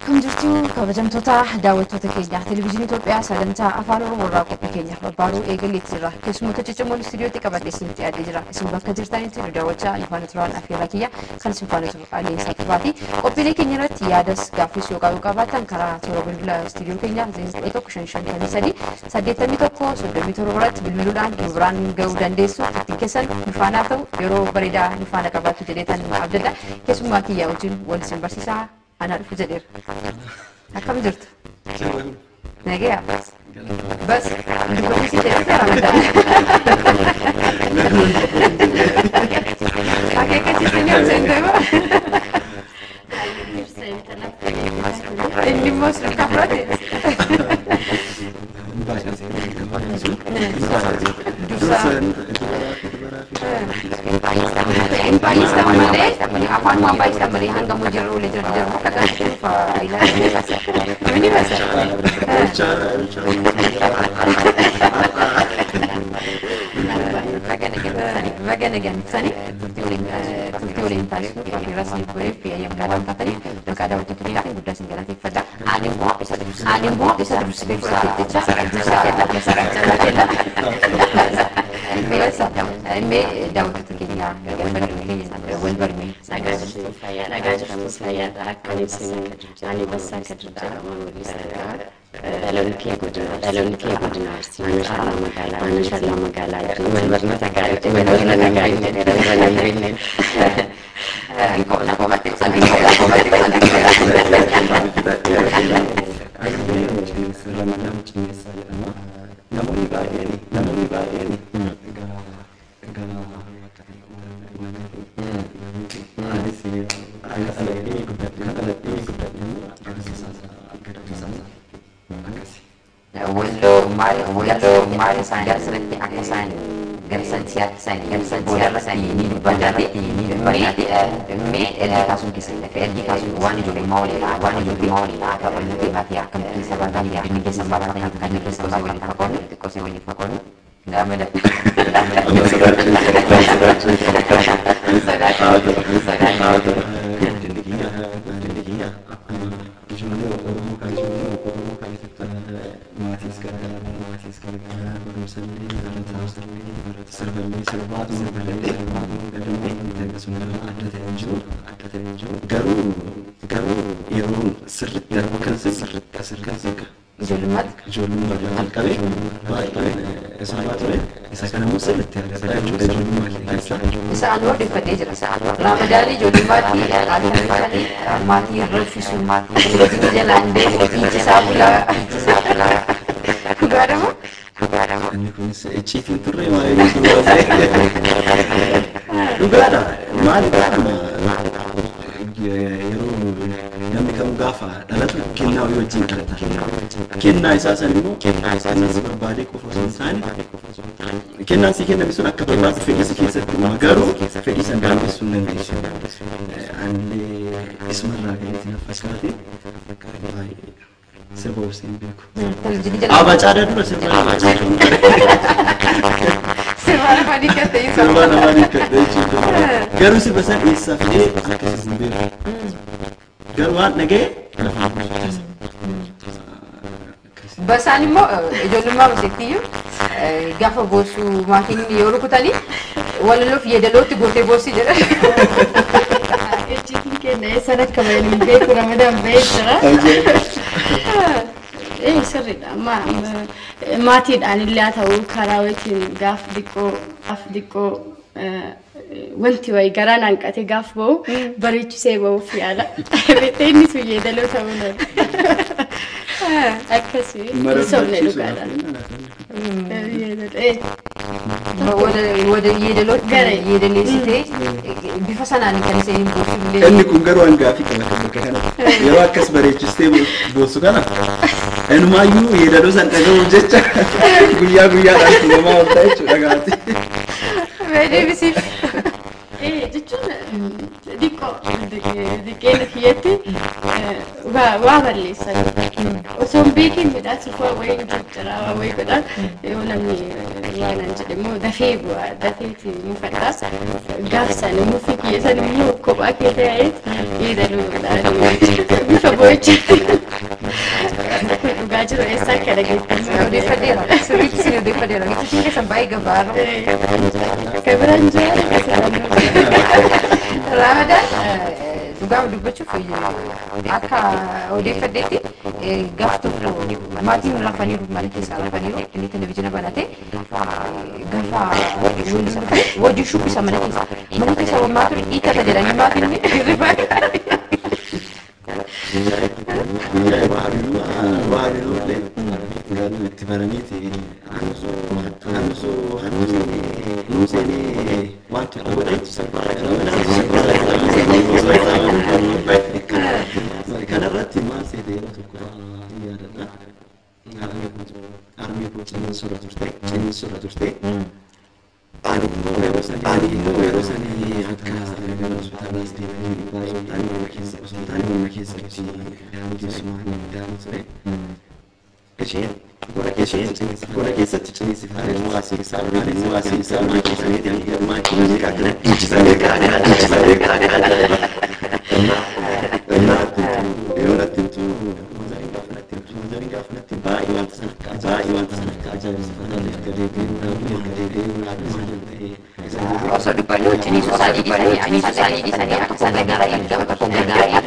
Akkam jirtu kabajamtoota daawwattoota keenya televezyiinii Itoophiyaa sagantaa afaan Oromoo irraa qophii keenya babbaaruu eegaleetti jira. Keessummoota ciccimoo istuudiyootti qabadhee isinitti dhiyaatee jira. Isin bakka jirtanitti nu daawwachaa ifaana turaan affeerraa kiyya kan isin faana turu Aleensaa Tufaati. Qophiilee keenya irratti yaadas gaaffiis yoo qabaattan karaa toora bilbila istuudiyoo keenya 015553 81 irratti bilbiluudhaan nu biraan ga'uu dandeessu. Ittiin keessan nu faana ta'u yeroo bareedaa nu faana qabaattu jedheetan abdadha. Keessummaa kiyyaa wajjin wal isin barsiisaa. أنا أعرف جدير. أكمل جرت. نجيها بس. نقول شيء كذا رمضان. أكيد كذي سنين سنين اللي مصر كفرت. إن بايس تملي أفان ما بايس تملي هنگا مجرو لجر لكن شوف إلى مني بس Bagan sani tuturin tasu di rasmi kue via yang kadang katanya dan kadang waktu itu kita sudah singgah pada alim buat bisa terus spekulasi me daud itu kita gagal bermi saya akan isi ani besar kerja dalam kehidupan masalah magala benar-benar Walau mai sangat seperti akasan garisan siap garisan ini bandati me kasus kisah kasus wani juga mau kalau nanti mati akan kisah bandang ya ini kisah bandang yang akan kisah bandang fakon itu kau semuanya fakon nggak ada Anwar di Fadil Ramadhani jadi mati refisul mati jalan deh sabla ada mah ini pun cheating tuh namni kam gaafa dhalatu kennaa yoo wajjin dhalata kennaa isaa san immoo barbaadee qofa osoo hin taane kennaan si kenname sun akka barbaadu fedhii si keessatti garuu fedhii san gaafachuu hin dandeessu anillee isumarraa galeetiin fakkaate sirba obseen beeku abacaa dura sirba nama dikkatee garuu sirba san eessaa fidee akkasiis hin beeku garuu waan dhagee basaan immoo ijoollummaa baseettiyyuu gaafa boosuu maatiin yoo rukutanii walaloof yeedalootti gootee boosii jedha ejjiitiin kenna eessan akka bayan hin beeku ramadaan bahee jira sirriidha maatiidhaan illee haa ta'u karaa wajjin gaaf diqqoo wanti wayi garaan hanqate gaaf ba'u bareechisee ba'uuf yaala inni sun yeedaloo ta'uu akkasii sobne dhugaadhaan wada yeedaloo yeedaleessitee bifa sanaan kan isheen boosuu inni kun garuu hangaafii qaba bakka kana yeroo akkas bareechistee boosu kana enumaayyuu yeedaloo san dhaga'uuf jecha guyyaadhaan tumamaa ooltaa jechuudha gaati. Deebisiif jechuun diqqoo دكينة هيتي وعمل وسوم بيكين بدأت سوى وين جبتنا وين بدأ يقولني وانا نجد مو دفيب ودفيتي مفتاس قافسة مو فيك يسأل مو كوباك يتعيد يدلو بفبويتش وقاجر إيسا كده جدا ودي فديرة سويت ودي فديرة نتيجة سباي قبار كبران جاري رمضان dhugaa dubbachuu akka odeeffaddeetti gaaftu maatiin rafaniiru mana keessaa rafaniiru inni televizyiina banatee gaafa wajji shubbisa mana keessa maatiin hiikkata jedhanii maatiin rifaa Osoo dubbannu ciniinsuusaa dhiisanii akka isaan nagaraa eeggamu tokko nagaraa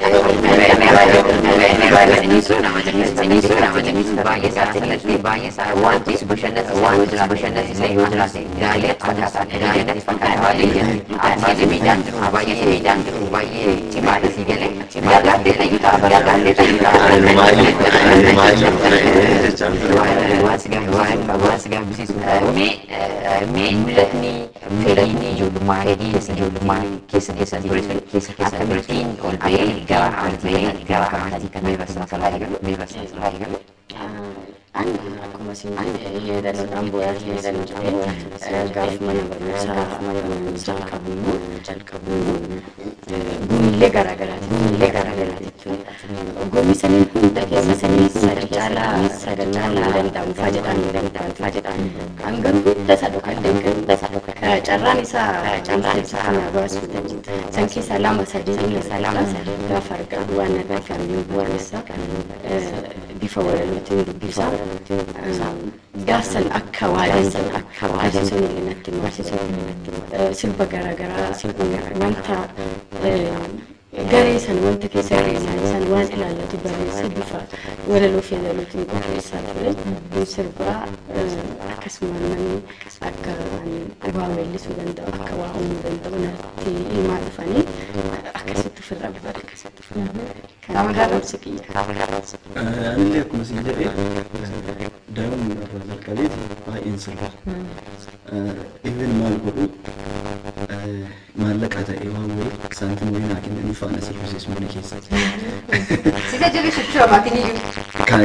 ciniinsuu nama jennaan baay'ee isaa waan ta'es bashannas illee yoo jiraate gaalee gaaleenatti fakkaata baay'ee miidhaan jiru baay'ee cimaadha si galee gargaartee tayyuutaa waan si gaabbisiisu mee mul'atni fedhiin ijoollummaa keessa akkamittiin ol ba'ee gara amaatii kan meebasaa galu. Akkuma isin yeedaludhaan bu'aati yeedaluu gaafuma nama barumsaa jalqabuun bunillee garaagaraati jechuudha. Goonni saniin hunda keessa sanii sada caalaa danda'amfaa jedhaan kan garuu hunda isa dhokadde carraan isaa kana baasu san keessaa lama sadii gaafa argamu waan argamu bu'aan isaa bifa walalotiin dubbisaa gaafsan akka waadaan barsiisonni natti sirba garaagaraa wanta garee san wanta keessa san waan ilaallatu barreessa bifa walaloo fi yadalootiin qopheessaa ture sirbaa akkasuma namni akka waa weellisuu danda'u akka waa uumuu danda'u natti himaa dhufanii akkasitti ofirraa barbaadan kan muuziqiyya. Anillee akkuma isin jedhee daa'imni irraa jalqabee baay'een sirba. Even maal godhu maallaqa ta'ee waan wayii saantimii naa kennanii faana sirbisiisu mana keessatti. Sida jedhu sochii amaatiin iyyuu.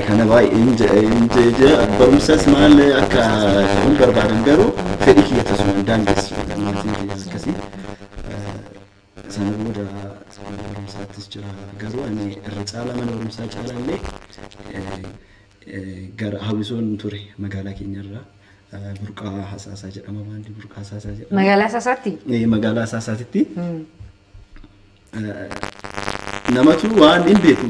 Kana baay'ee barumsas maal akka hin barbaadan garuu fedhii kiyya tasuma daangessu maatiin akkasii. Sana booda barumsaattis jira garuu ani irra caalaa mana barumsaa caalaallee gara hawwisoon ture magaalaa keenyarraa burqaa hasaasaa jedhama baandii burqaa hasaasaa jedhama. Magaalaa Hasaasaatti? Magaalaa Hasaasaatti. Namatu waan hin beeku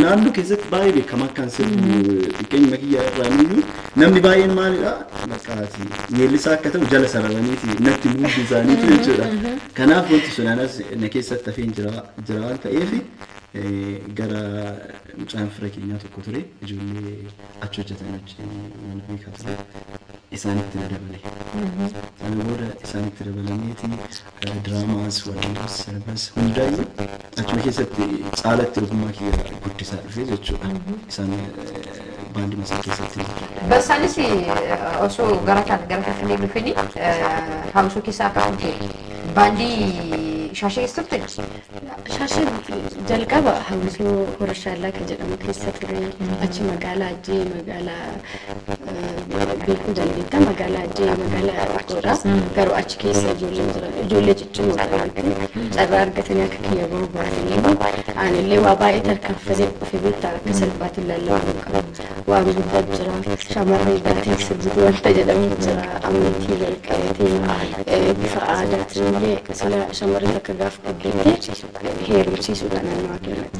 naannoo keessatti baay'ee beekama akkaan sirbu xiqqeenya makiyyaa irraaniyyuu namni baay'een maalidha maqaati weellisaa akka ta'u jala sararaniiti natti muuduu isaaniitu jechuudha. Kanaaf wanti sun anas na keessatti hafeen jira waan ta'eef gara mucaan fira keenyaa tokko ture ijoollee achi hojjetan wajjin beekamsa isaanitti dabale. Sana booda isaanitti dabalaniiti diraamaas walaloos sirbas hundaayyuu achuma keessatti caalatti ogummaa kiyya guddisaa dhufee jechuudha. Isaan baandii masaa keessatti. Barsaanis osoo gara kan dhufanii hawwisoo keessaa akka ta'e baandii shaashii isturte shaashii jalqaba hawwisoo horashaalaa kan jedhamu keessa ture achi magaalaa ajjee magaalaa beekuu dandeetta magaalaa ajjee magaalaa qoraa garuu achi keessa ijoollee ciccimoo carraa argatanii akka kiyya barbaadanii aanillee waa baay'ee tarkaanfatee dhufe beektaa akka salphaatti lallabuu qabu waa guddaa jira shamarree baatee sirbituu wanta jedhamu jira ammaytii jalqabatee bifa aadaatiin illee sila shamarree akka gaaf qabdeettee heerumsiisuudha naannoo keenyatti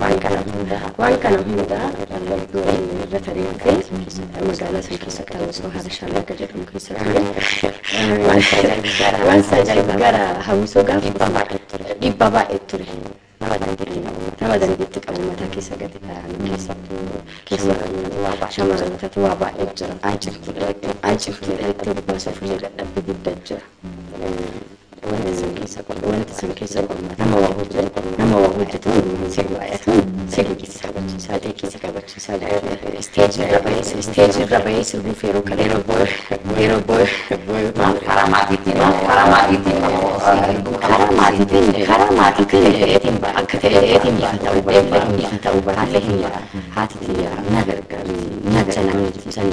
waan kana hundaa lallabduu irra tarii ka'e magaalaa san keessatti hawwisoo harashaalaa akka jedhamu keessa ture waan sajaajilu gara hawwisoo gaaf dhibba baay'ee ture nama dandeetti qabu mataa keessa gadi keessa shamarrantatu waa baay'ee jira ancifteedha baasa fulee dadhabbii guddaa jira wanti san keessa nama waa hojjetu sirbaayatu deekkisa qabachiisaa isteejii irra bahee sirbuuf yeroo karaa maatiitiin akka ta'eetiin ta'uu baatee haati na gargaaru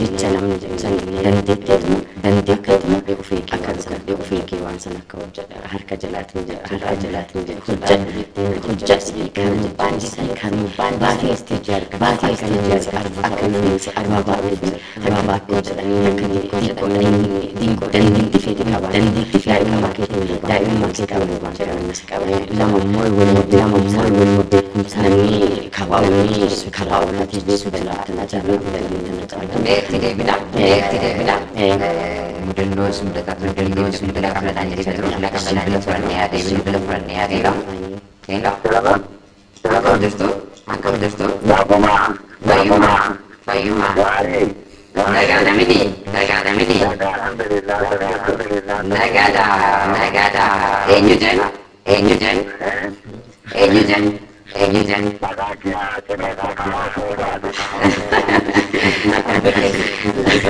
jecha namni san dandeetteetuma ofeekee waan san akka hojjedha harka jalaatiin hojjedha kan baatee isteejii arga akka nuyi arbaabaa jedhanii akka dinqoo dandeetti fedhi qaba daa'imummaa kee qaban waan jedhanis qaba lamammoo wal beekumsa namni kabaawwanaa teessisuu danda'a beekti deebina mudannoo mudata kanadhaan jedhee bila furannee yaadeera akkam jirtu fayyuma nagaadha miti nagaadha eenyu jen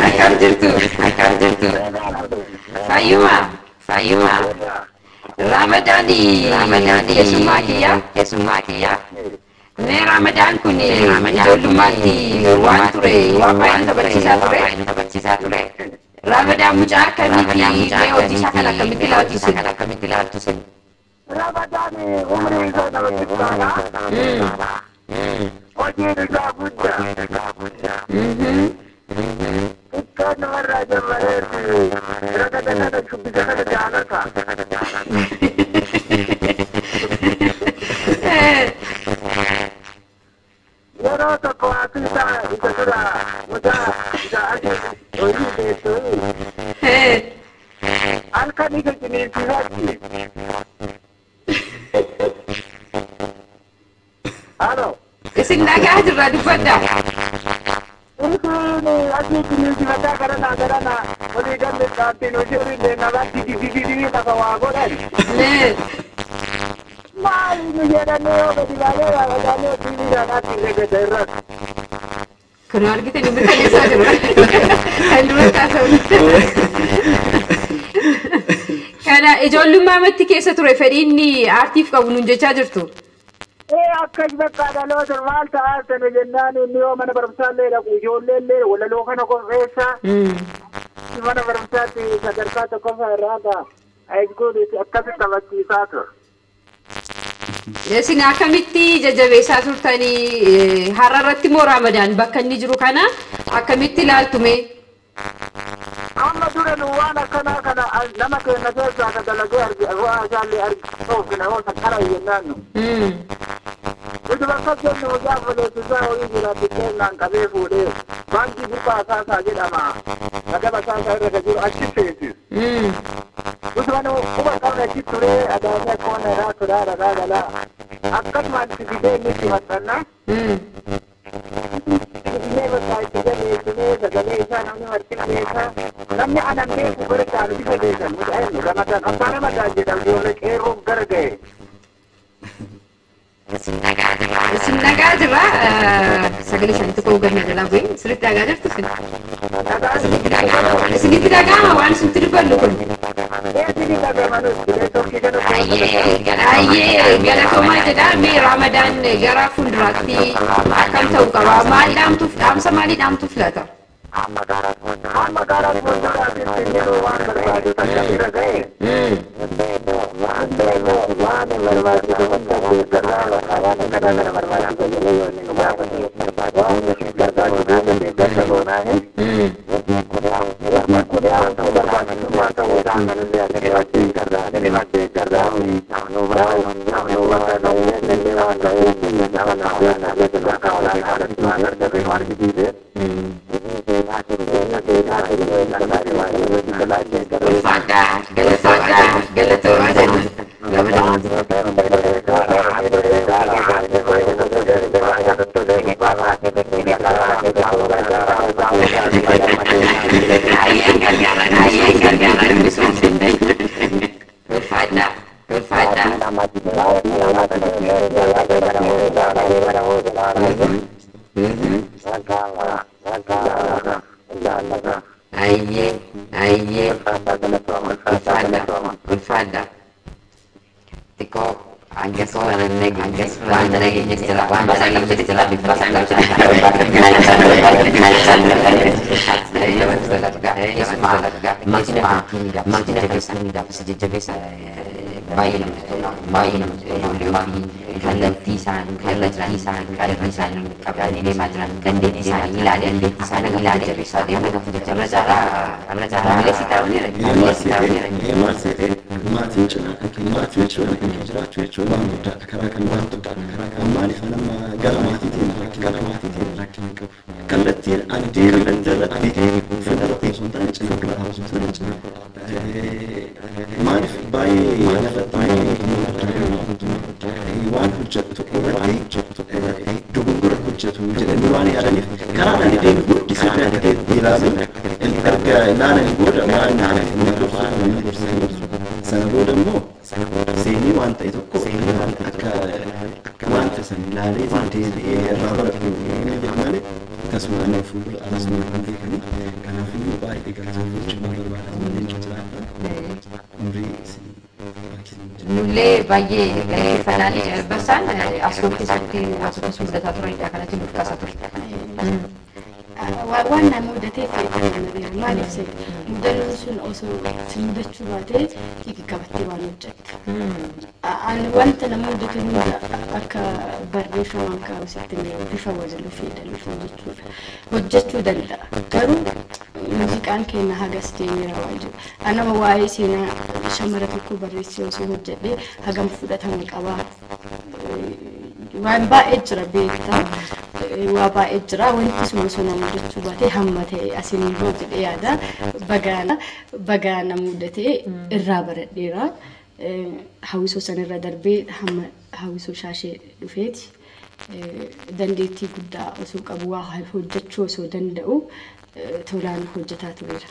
akkam jirtu fayyuma ramadaanii keessummaa kiyya mee ramadaan kun ijoollummaatti waan ture waan baay'ee taphachiisaa ture ramadaan mucaa akkamitti mee hojii isaa kan akkamitti ilaaltu sin Ramadani umri isaa taphachiisaadha. Hojiin isaa guddaa. Ikkaan namarraa jammareetti ragada kana shubbisa kana jaalata. Yeroo tokko haati isaa isa dura mucaa isaa adii hojii keessoo halkan isa ciniinsisaatti. Halo. isin nagaa jirra dubbadda Ini asli ciniinsi mataa garana walii galle dhaabbiin hojii illee namaatti didididii lafa waa godhan. Maali nu jedhanii yoo gadi baalee yaadaanii hojii jaalaatti eegate irratti. kun argite ni mirkaneessaa jiru kan dura taasifamte kana ijoollummaa matti keessa ture fedhiinni aartiif qabu nuun jechaa jirtu Akkas bakka dhaloota maal ta'aa sana jennaan inni yoo mana barumsaallee dhaqu ijoolleellee walaloo kana qopheessa. Mana barumsaatti sadarkaa tokkoffaa irraa haayiskuuliitti akkasi taphachiisaa ture. isin akkamitti jajjabeessaa turtanii har'a irratti moo ramadaan bakka inni jiru kana akkamitti ilaaltume Amma dura nu waan akkanaa kana nama keenya keessaa ka dalagee waa isaallee argina yoo sakkara jennaan nu. Itu bakka jennu hojaa foleessisaa horii jiraatti kennaan qabee fuudhee baankii gubbaa saasaa jedhama. Gadaba saasaa irra jiru achi seensis. Usman quba qabna achi turee adaamee koona irraa turaa ragaa galaa. Akkasumaan itti fidee inni itti maxxanna. Illee bakka itti jabeessinee sagalee isaa namni martina beekaa. Namni anan beeku bira caalu bisa beekan. Mucaan Ramadaan abbaa Ramadaan jedhamu yoo qeerroon gara ga'e. isin nagaa jirra sagalee shanitti koo ganna jalaa bu'e sirriitti dhagaa jirtu isinitti dhagaama waan isinitti dubbannu kun Eessi ni dhagamanus bilee tokkii gana gala koma jedha mee Ramadan gara fuulduraatti akkam ta'uu qaba maali dhaamtu filata amma gara fuulduraatti yeroo waan barbaadu tajaajila ga'e nulle baay'ee fanaan barsaan asoo keessatti asoo suudata turanidha kanatti nuuf kaasaa turte. Waan nama mudatee fayyadamu maaliif se mudannoon sun osoo mudachuu baatee hiiki qabattee waan hojjette. Ani wanta nama mudate hunda akka barreeffamaan kaa'usitti bifa walaloo fayyadamuuf hojjechuu danda'a. Garuu muuziqaan keenya hagas deemeera waan jiru. Anama waa'ee seenaa shamara tokko barreessee osoo hojjedhee hagam fudhatama qabaa. Waan baay'ee jira beektaa. Waa baay'ee jira wanti sun osoo nama mudachuu baatee hamma ta'e asiin hojjedhee yaada bagaana mudatee irraa baradheera. Hawwisoo sanirra darbee hamma hawwisoo shaashee dhufeeti. Dandeettii guddaa osoo qabu waa hojjechuu osoo danda'u tolaan hojjetaa tureera.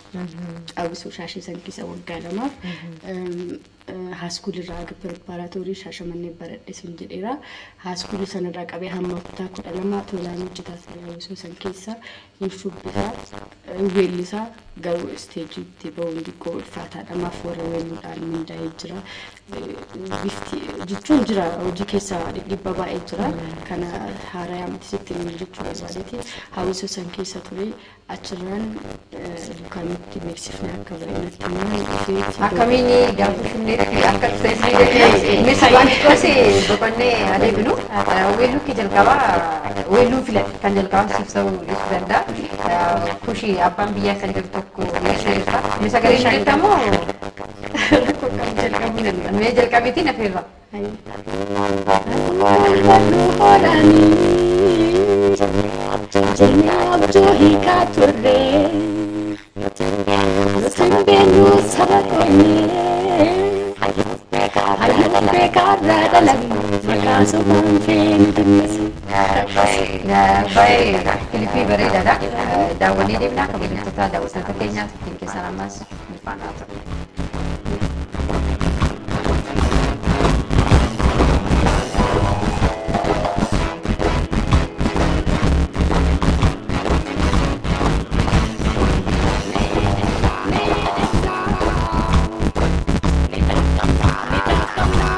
Hawwisoo shaashee san keessa waggaa lamaaf haaskuulirraa aga pireparaatoorii shaashamannee baradhe sun jedheera. Haaskuulii sanarraa qabee hamma kutaa 12 tolaan hojjetaa ture hawwisoo san keessa hin shubbisaa weellisaa garuu isteejiitti ba'uun xiqqoo ulfaataadha maaf warra weelluudhaan mindaa'ee jira. Bifti jechuun jira hojii keessa dhibba baay'ee jira kana haaraa amtisitti hin jechuu barbaadeeti hawwisoo san keessa ture achirraan dukkaanitti beeksifne akka bareedatti akkamiin gaafa shunneetti akka ta'e innis waan toose boqonnee adeemnu weelluu ki jalqabaa weelluu filadhe kan jalqabaa sibsa'uu danda'a kushii abbaan biyyaa san jiru tokko yeeshee irra inni sagalee shanittamoo mee jalqabeetiin afeerra. Filipii bareedaadha. Daawwannee deemnaa kabajamtoota daawwattoota keenyaaf ittiin keessan ammas ulfaanaa ta'u. Come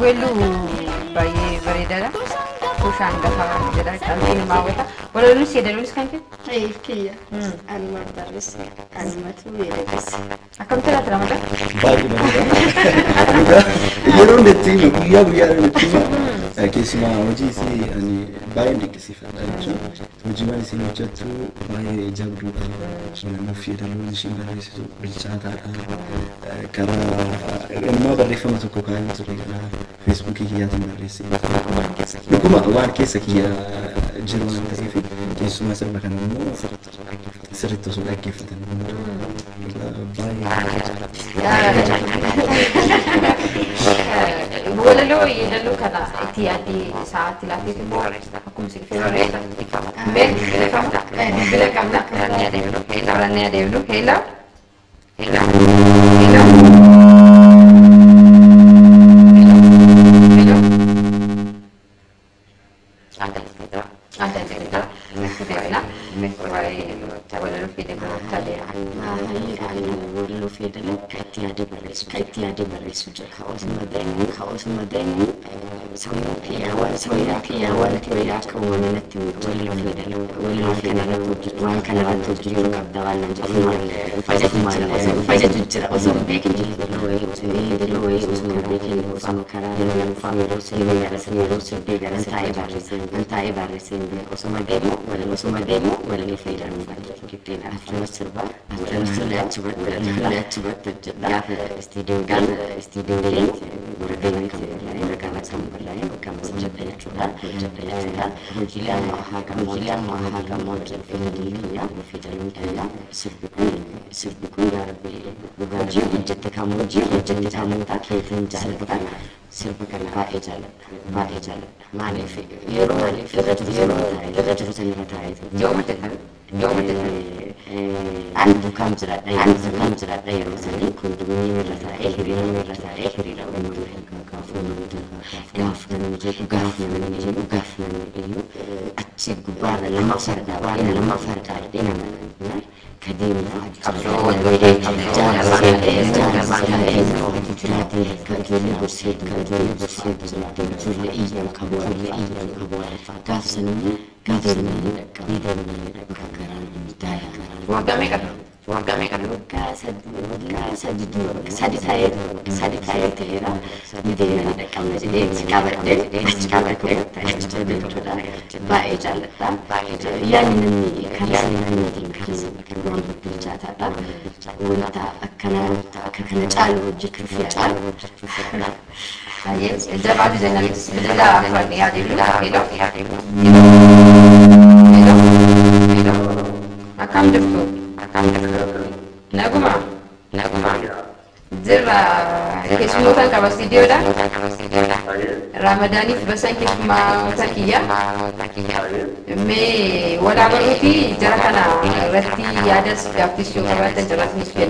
Welu bayi beredara kushan dafa jeda kalkin mawata wala lu sida lu skanke kiya anma daris anmatu yedes akam tera mata baagi barida yeroo netti guyyaa guyyaa netti keessumaa hojii isii ani baay'ee dinqisiifadha jechuudha. Hojii waan isin hojjettu baay'ee jabduudha. Namoota fayyadamuun isheen barreessitu bilchaataadha. Karaa immoo barreeffama tokko kaa'ee ture karaa feesbuukii kiyyaatiin barreesse. Dhuguma waan keessa kiyya jiru waan ta'eef keessumaa sirba kana immoo sirriitti osoo dhaggeeffatan Walalo yedallu kana itti adi saati laafii immoo akkuma si fayyadamu. Mee bila qabna qarannee adeemnu heela. Ramadani basan kisma takiya me wala baruti jara kana rati yadas gafis yo kabata jara misfel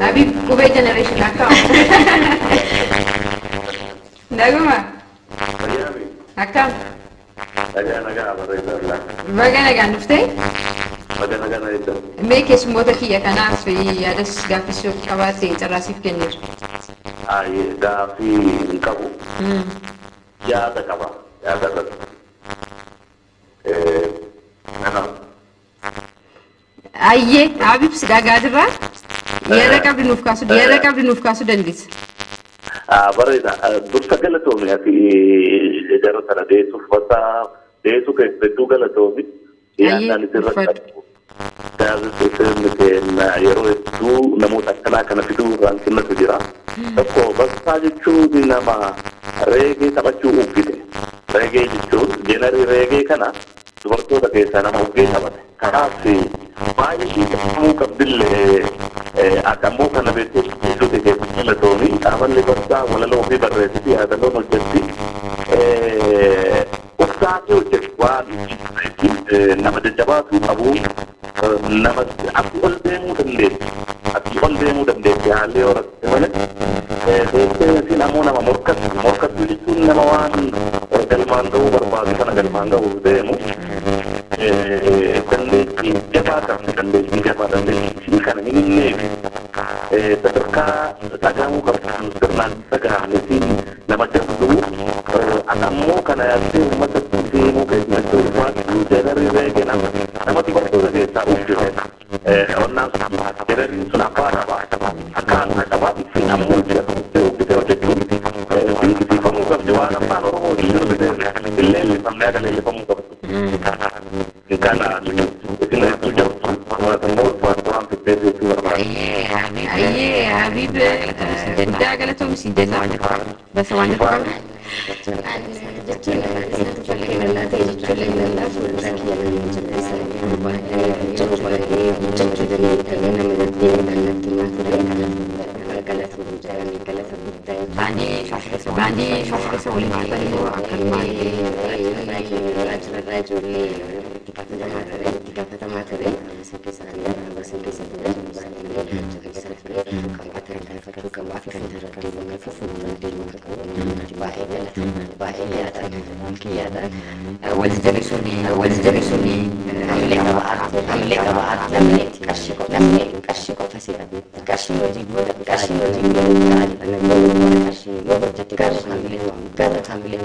Habib kube generation account Naguma account Bagana gan nuftay Nagaa eessa. Mee keessummoota kiyya kanaaf yaadas gaaffii qabaatee carraasiif kenneera. Gaaffii hin qabu. Yaada qaba. Yaada qaba. Ayyee Habib si dhagaa jirraa? Yaada qabdi nuuf kaasuu dandeessa. Bareeda. Dursa galatoomii ati jara sana deessuuf deessuu keessa hedduu galatoomi. Yaadaan isirratti yeroo hedduu namoota akkanaa kana fiduu irraan xinnatu jira. Tokko Bassaa jechuun nama reegee taphachuu uffite. Reegee jechuun jeenarii reegee kana dubartoota keessaa nama uffee taphate. Kanaaf baay'ee qaqqabuu qabdillee aqammoo kana beeksisuuti keessatti filatooni. Dhaaballi Bassaa walaloo fi barreessiti yaadaloon hojjetti. Ufsaatee hojjetu waan nama jajjabaatu qabu. Nama asii ol deemuu dandeessi haalli horatti malee siin ammoo nama morkatu jechuun nama waan galmaan ga'uu barbaadu kana galmaan ga'uuf deemu dandeettii jabaa dandeettii kana hin himneef sadarkaa dhagahamuu qabdu sirnaan dhagahamnetiin nama jabdu ammoo kana yaaddee uummatatti deemuu keessatti ulfaatu jeenarri reegee nama dubartoota keessaa uffise onnaan jeenarri sun abbaa qabaa akkaan qabaa ittiin ammoo uffite hojjechuun dinqisiifamuu qabdi waan afaan oromoo illee leeffamuu qabdu kana isin hedduu jirtu ammoo ulfaatu waan fittee jechuu barbaadu. Ayyee Habib guddaa galatoomsi jennaa basa waan jirtu والجبسوني اللي قبعت لمني كشكو فسيرة كشي وجيب كشي وجيب أنا بقول كشي لو بجت كشي كاملين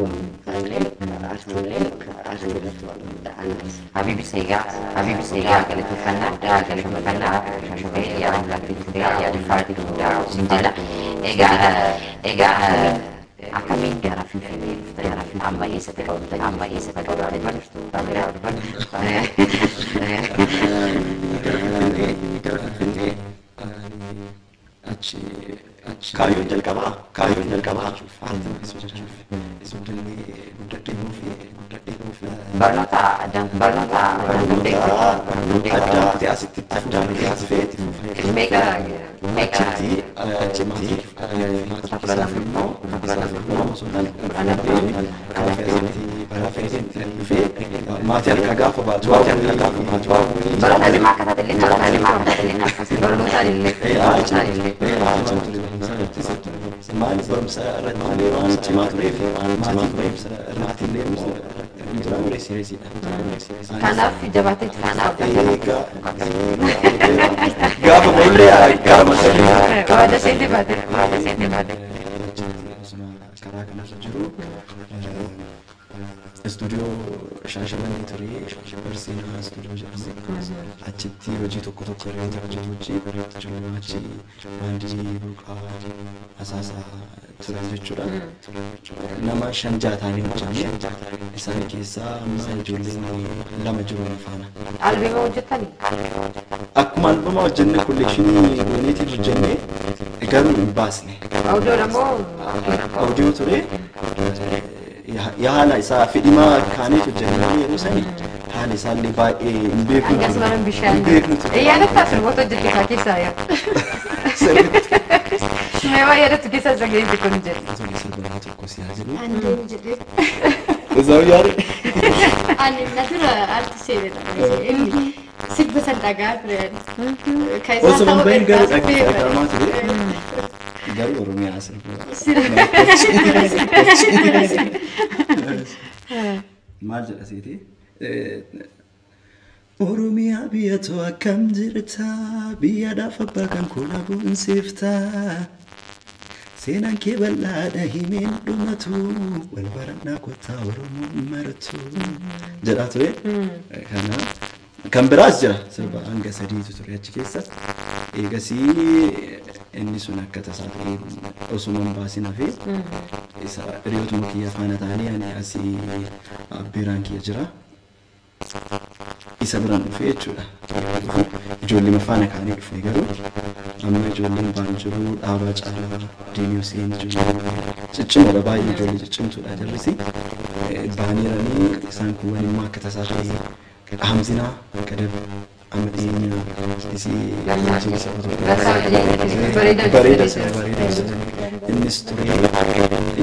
حبيبي سيجا قالت فنا شوفي يا رب يا دفعتي كده سنجلا إيجا Kami garafin amma isa tahu dari mana tu Kaayyoon jalqabaa barnoota addaatti asitti addaatti as feeti achitti maatii harka gaafa baatu maaliif barumsa irratti waan cimaa tureef kanaaf jabaatee gaafa bollee gaafa karaa seente baate karaa kanarra jiru studio Shaashamanii turee Shaashamarsiinaa studio Jaarsi achitti hojii tokko irratti hojjetu achi baandii buuqaa asaasaa ture jechuudha. Nama 5 ta'anii hojjenne isaan keessaa ijoolleen 2 jiru faana. Albeema hojjettani? Akkuma albeema hojjenne kollekshinii goneetii hojjenne garuu hin baasne. Audio ture. Yaala isaa fedhimaa kaanii hojjennee yeroo sanii haala isaallee baay'ee hin beeknu. Akkasumas bishaan. Yaadataa sirboota hojjechiisaa keessaa yaa. Meewaa yaadatu keessaa sagalee kun jedhe. Andeen jedhee. Isaa yaade. Ani natura artiseera. Inni sibba san dhagaa ture. Osoo baay'ee dhagamaa ture. Garuu Oromiyaa maal jedha seeti Oromia biyya too akkam jirta biyyaadhaaf abbaa kan kula boonsifta seenaan kee bal'aadha himeen dhumatu wal barannaa kottaa Oromoon maratu jedhaa ture. Kana kan biraas jira sirba hanga sadiitu ture achi keessa eegasii inni sun akka tasaa ta'e osuma baasin hafe isa hiriyootuma kiyya faana ta'anii ani asii abbiraan kiyya jira. Isa biraan dhufee jechuudha. Ijoollee faana kaanii dhufee garuu amma ijoolleen baan jiru dhaabaa caalaa Diinii Huseen ciccimoodha baay'ee ijoollee ciccimtuudha jarrisi baaniiranii isaan kun wanimmoo akka tasaa ta'e Hamzinaa Qadab amma dhiyeenya isii bareeda innis ture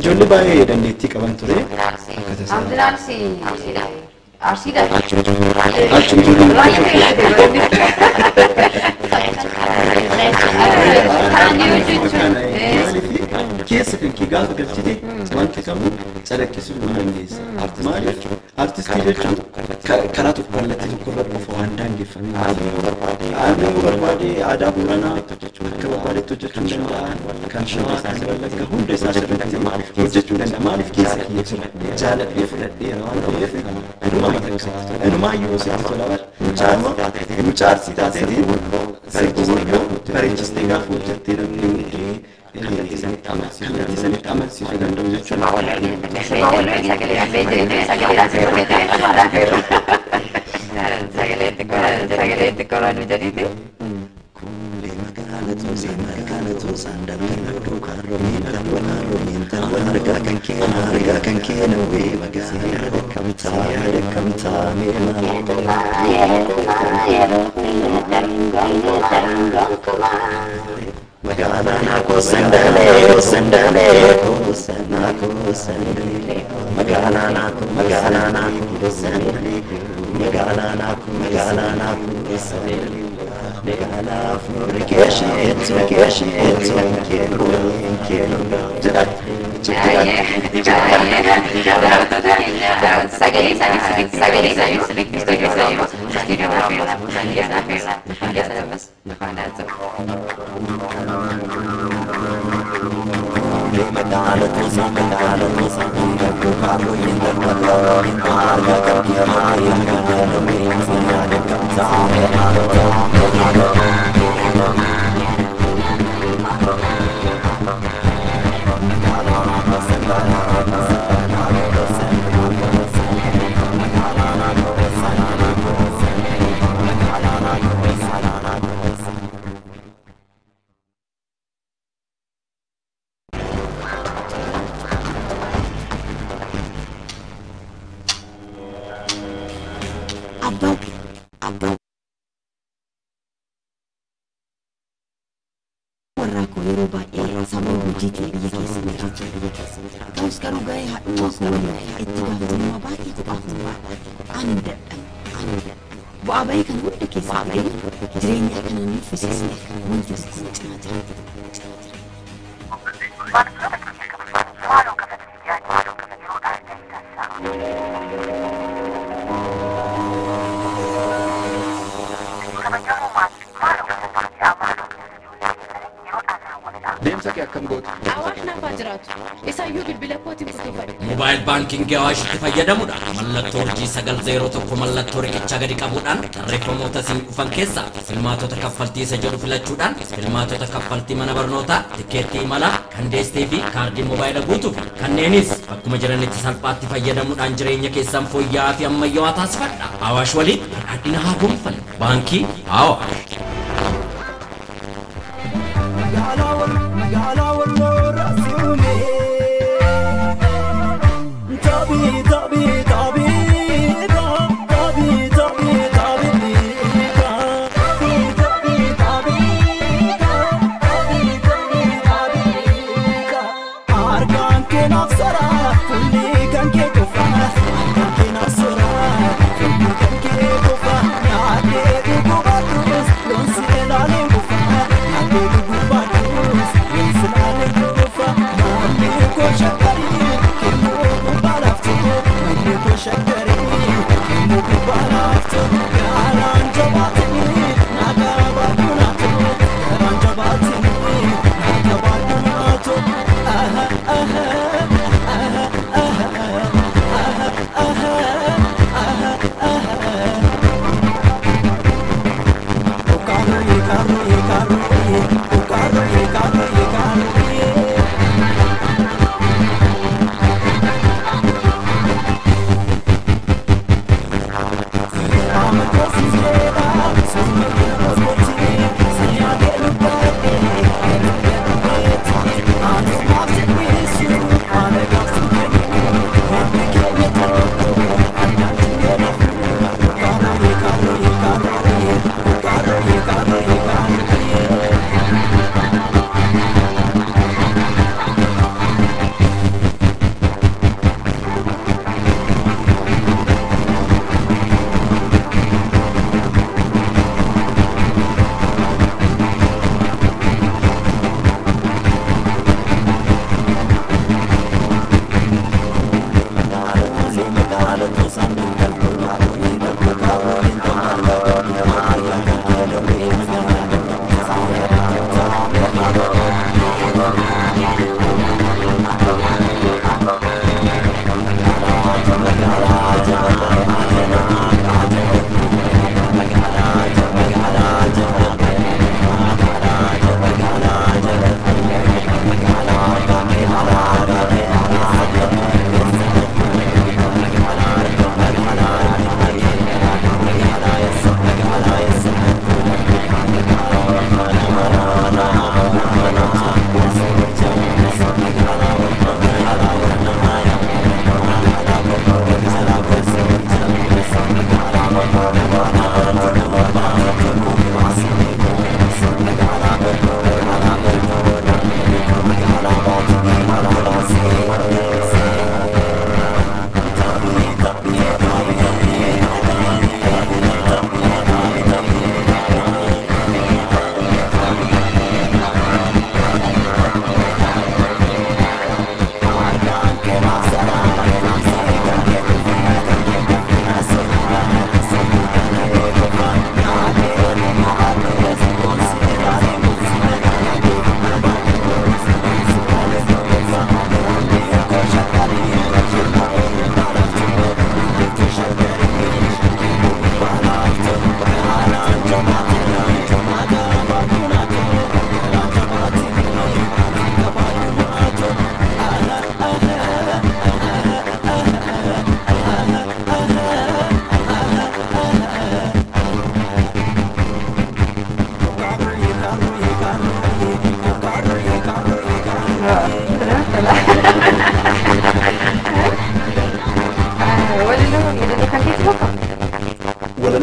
ijoollee baay'ee dandeettii qaban ture akka tasaa Hamzinaan si Arsida. Keessa kan kee gaafa galchite wanti kamuu calaqqisuu hin dandeessa. Artistii jechuun karaa tokko kallattii tokko irra dhufa waan daangeffamee aadaa barbaade aadaa Booranaa akka barbaadetti hojjechuu danda'an kan Shawaa kan Wallagga hunda isaa sirriitti hojjechuu danda'a. Maaliif keessa kee jira jaaladhee fudhadheera waan ta'eef inumaayyuu sitti tola bara mucaa arsii taateeti sirbi yoo bareechistee gaafa hojjettee namni hundi isanitti amansiisuu danda'u jechuudha. Sagalee qoraan jedhiti. Kuulee magaala toosaan dalga duukaan romiin ta'an argaa kan keena wee magaala dakkamtaa Magala nako sandale Magala nako sandale Magala furikeshi Mobile banking gawaash itti fayyadamuudhaan mallattoo urjii 901 mallattoo riqichaa gadi qabuudhaan reeffamoota siin dhufan keessaa filmaatota kaffaltii isa jedhu filachuudhaan filmaatota kaffaltii mana barnootaa tikeettii imalaa kan deestii fi kaardii mobaayila guutuuf kanneenis akkuma jiranitti salphaatti fayyadamuudhaan jireenya keessan fooyya'aa fi ammayyaawaa taasifadha. Awaash waliin badhaadhina haa gonfannu. Baankii Awaash.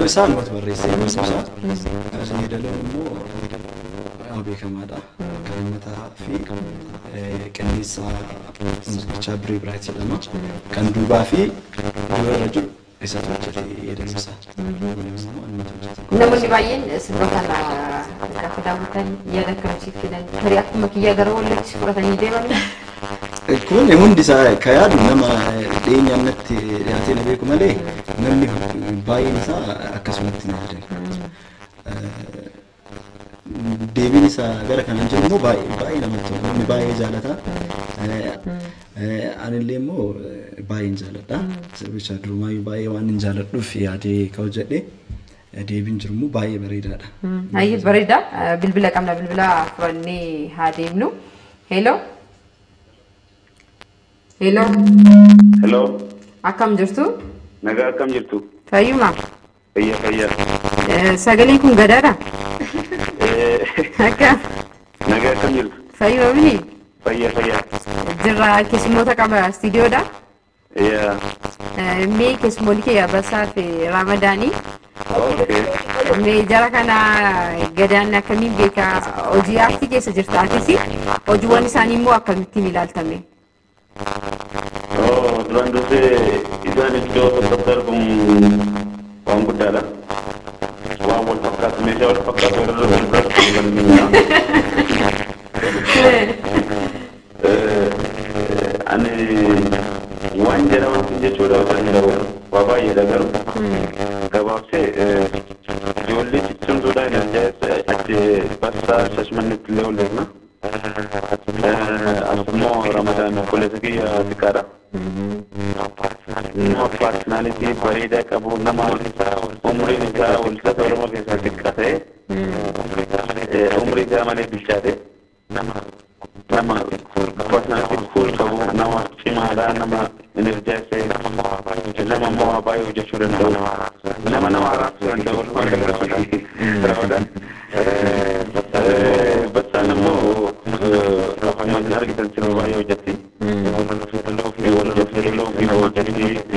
isaa nuti barreessee barsiisaa asii dalan immoo abee kamaadha kan mataa fi qindeessaa muuziqichaa Biree Biraayit jedhama kan duubaa fi dura jiru isa hojjetee jedhamsa. Namoonni baay'een sirboota gaafa daawwatan yaada akkamitti fidan tarii akkuma kiyyaa gara walitti fudhatanii deeman. Kun hundi isaa kan yaadu nama dhiyeenyaan natti dhiyaatee na beeku malee namni baay'een isaa akkasumatti na yaada. Deebiin isaa gara kanan jiru immoo baay'ee namatti tola. Namni baay'ee jaalata. Anillee immoo baay'een jaaladha. Sirbicha durumaayyuu baay'ee waan hin jaaladhuuf yaadee ka hojjedhe deebiin jiru immoo baay'ee bareedaadha. Baay'ee bareeda. Bilbila qabna bilbila fudhannee haa deemnu. Hello. Hello. Hello. Akkam jirtu? Nagaa akkam jirtu? Fayyuma. Fayyaa. Sagaleen kun gadaadha? Akkam? Nagaa akkam jirtu? Fayyuma mini? Fayyaa. Jirra keessummoota qaba istiidiyoodha. Mee keessummoonni kee Abbasaa fi Ramadaanii. Mee jara kana gadaan akkamiin beekaa hojii aartii keessa jirta atis hojiiwwan isaanii immoo akkamittiin ilaaltame? Duraan dursee isaan iddoo tokkotti argamu waan guddaadha. Waan wal fakkaatu meeshaa wal fakkaatu irra wal ani waan jedhaman jechuudha waa baay'eedha garuu gabaabsee ijoollee cicciimtuudha achi Barsaa Shashmannetti illee olleerna. Asummoo Ramadaan koleessa kiyya xiqqaadha. Nama paarsonaalitii bareedaa qabu nama umriin isaa walxata Oromoo keessaa xiqqaa ta'e umrii isaa malee bilchaate nama paarsonaalitii fuul qabu nama cimaadha nama enerjaasee nama mo'aa baay'ee hojjechuu danda'u nama arrabsuu danda'u Ramadaan. Bassaan immoo akkuma argitan sirba baay'ee hojjetti.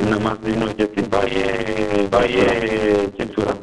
Namaas ni hojjetti baay'ee cimtuudha.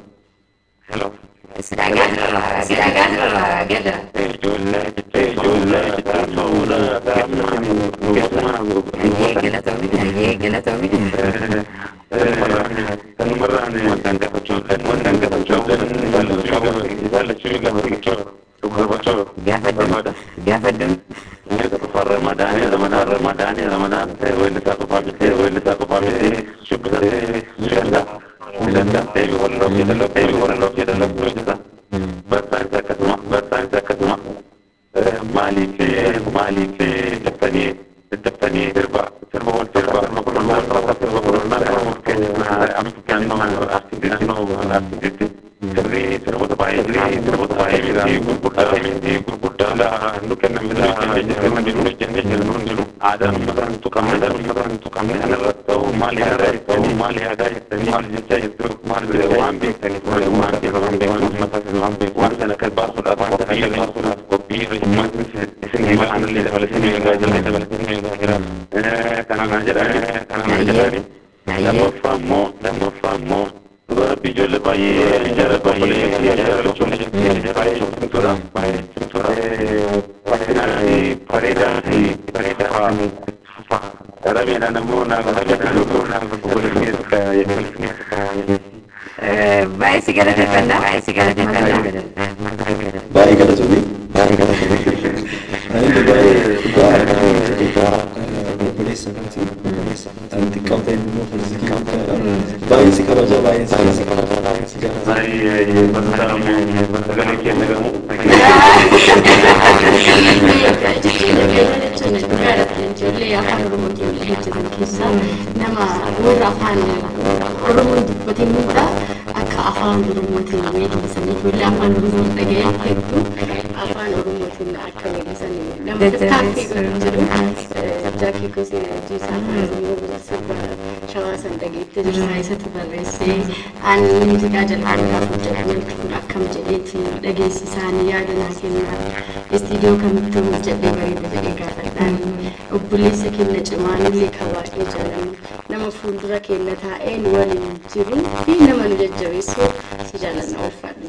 fuuldura keenya taa'een waliin jiru fi nama nu jajjabeessu si jaalanna ulfaadhu.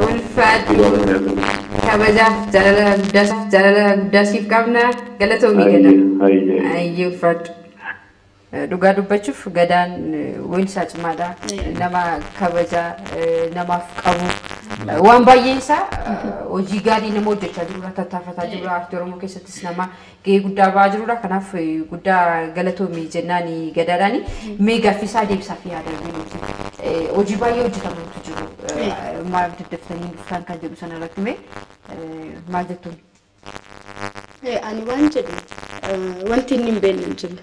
Ulfaadhu kabajaaf jaalala guddaa siif qabna galatoomii gada. Ayyee ulfaadhu. Dhugaa dubbachuuf gadaan weellisaa cimaadha. Nama kabaja namaaf qabu. Waan baay'ee isaa hojii gaarii nama hojjechaa jirudha. Tattaafataa jirudha. Aartii Oromoo keessattis nama gahee guddaa ba'aa jirudha. Kanaaf guddaa galatoomii jennaan gadaadhaani. Mee gaaffisaa deebisaaf yaada hojii baay'ee hojjetamutu jiru. Maal daddaftanii dhuftan kan jedhu sana irratti mee maal jettuun? Ani waan jedhu wanti inni hin beekne jiru.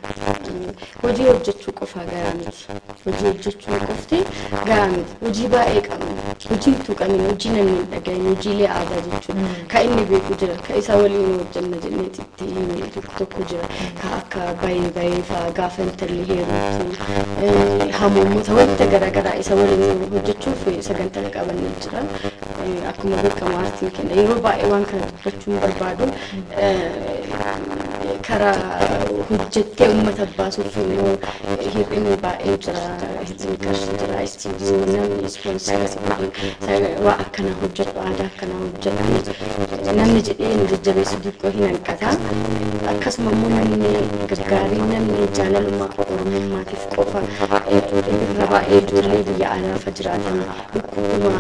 Hojii hojjechuu qofaa garaa miti. Hojii hojjechuu qofti garaa miti. Hojii baay'ee qabna. Hojii tuqamin, hojii namni hin dhagahin, hojiilee aadaa jechuudha. Ka inni beeku jira. Ka isa waliin hojjenna jenneeti tokko jira. Ka akka baay'ee fa'aa gaafa intalli heeruutti hamuummoota wanta garaagaraa isa waliin hojjechuuf sagantaa qabanne jira. Akkuma beekamu aartiin kenna. Yeroo baay'ee waan kana dubbachuun barbaadu karaa hojjettee uummata baasuuf immoo hir'inni baay'ee jira. Ittiin qarshii jira. Ittiin namni ispoonsii waa akkana hojjetu aadaa akkana hojjetu namni jedhee nu jajjabeessu diqqoo hin hanqata. Akkasuma immoo namni gargaarii namni jaalalummaa oromummaatiif qofa irra baay'ee ijoollee biyya alaafa jiraatan dhukkubuma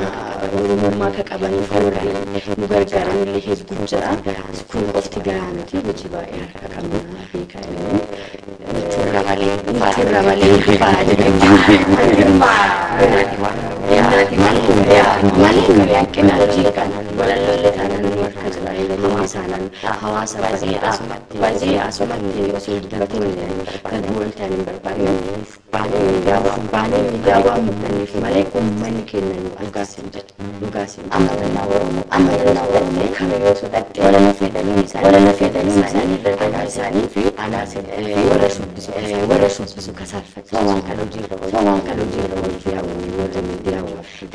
oromummaa ka qabaniif warri nu gargaaranillee hedduu jira. Kun qofti garaa miti hojii baay'ee harka qabna beekaa inni irra malee baay'ee malee yakkina hojii kana walaloolee taanaan harka jira hawaasa baay'ee asumatti osoo dubbatiin kan waltaan hin barbaanne baanee miidiyaa waan mudaniif malee uummanni keenya nu dhugaasin amanannaa Oromoo kamiyyuu sodaatti walala fedhanii isaanii dhagaa isaanii fi warra shubbisu kasaalfachiisu kan hojiirra hojii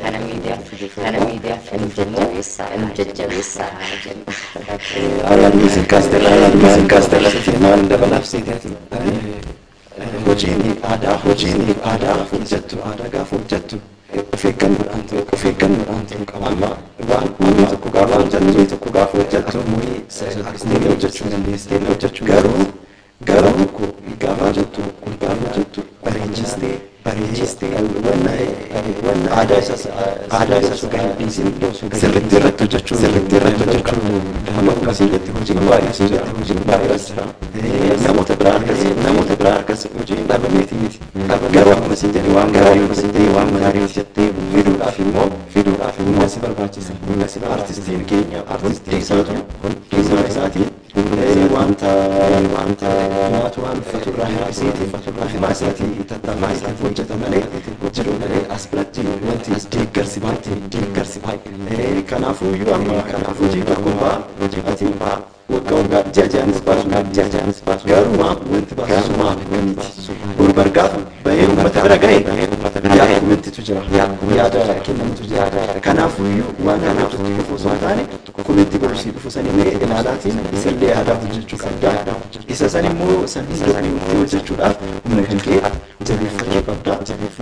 warra miidiyaa fi jajjabeessaa jenna. Music Castella maal dabalaaf seeteeti. Hojiin aadaa hojjettu aadaa gaafa hojjettu of eeggannoodhaan ta'uu qaba. Waan tokko gaafa hojjettu isteelii hojjechuu dandeessi. Garuu gaafa hojjettu bareechistee aadaa isaa gaafa dhiisin sirriitti irratti hojjechuu hamma akkasiitti hojiin baay'ee jira. Namoota biraa harkas hojiin dhabameeti miti. Garuu akkuma isin jedhe waan gaarii jettee fiduudhaaf immoo si barbaachisa. Artistiin keenya dhiisaa isaatiin wanta nyaatu waan uffatu irraa hir'iseeti maasaatii hojjeta malee as biratti wanti deeggarsi baay'ee kanaafuu hojii tokko ba'aa waggaa jajaanis baasu garuma wanti baasumaa miti gurbargaaf bahee uummata bira ga'e yaakumantitu jira yaada kennamutu jira kanaafuu waan kanaaf dhufu osoo taane kumetti barusii dhufu sanii ilaalaatiin isillee aadaa hojjechuu qabda isa san immoo sanii hojjechuudhaaf humna kan kee jabeeffachuu qabda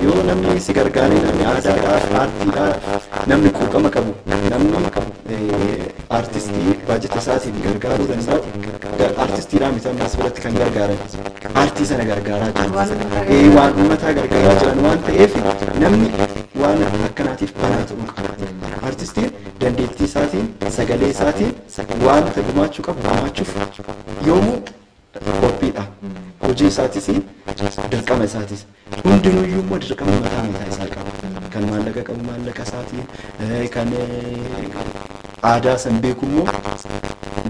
yoo namni si gargaare namni aadaadhaaf aartiidhaaf namni quuqama qabu artistii baajata isaatiin gargaaruu danda'u artistiidhaan bitamee as biratti kan gargaaran aartii sana gargaaraa jiran waan uummataa gargaaraa jiran waan ta'eef namni waan akkanaatiif banaa ta'uu qaba. Artistiin dandeettii isaatiin sagalee isaatiin waanta gumaachuu qabu gumaachuuf yoomuu qophiidha. Hojii isaatis dirqama isaatis hundinuyyuu immoo dirqama mataa isaa qaba. Kan maallaqa qabu maallaqa isaatiin kan aadaa san beeku immoo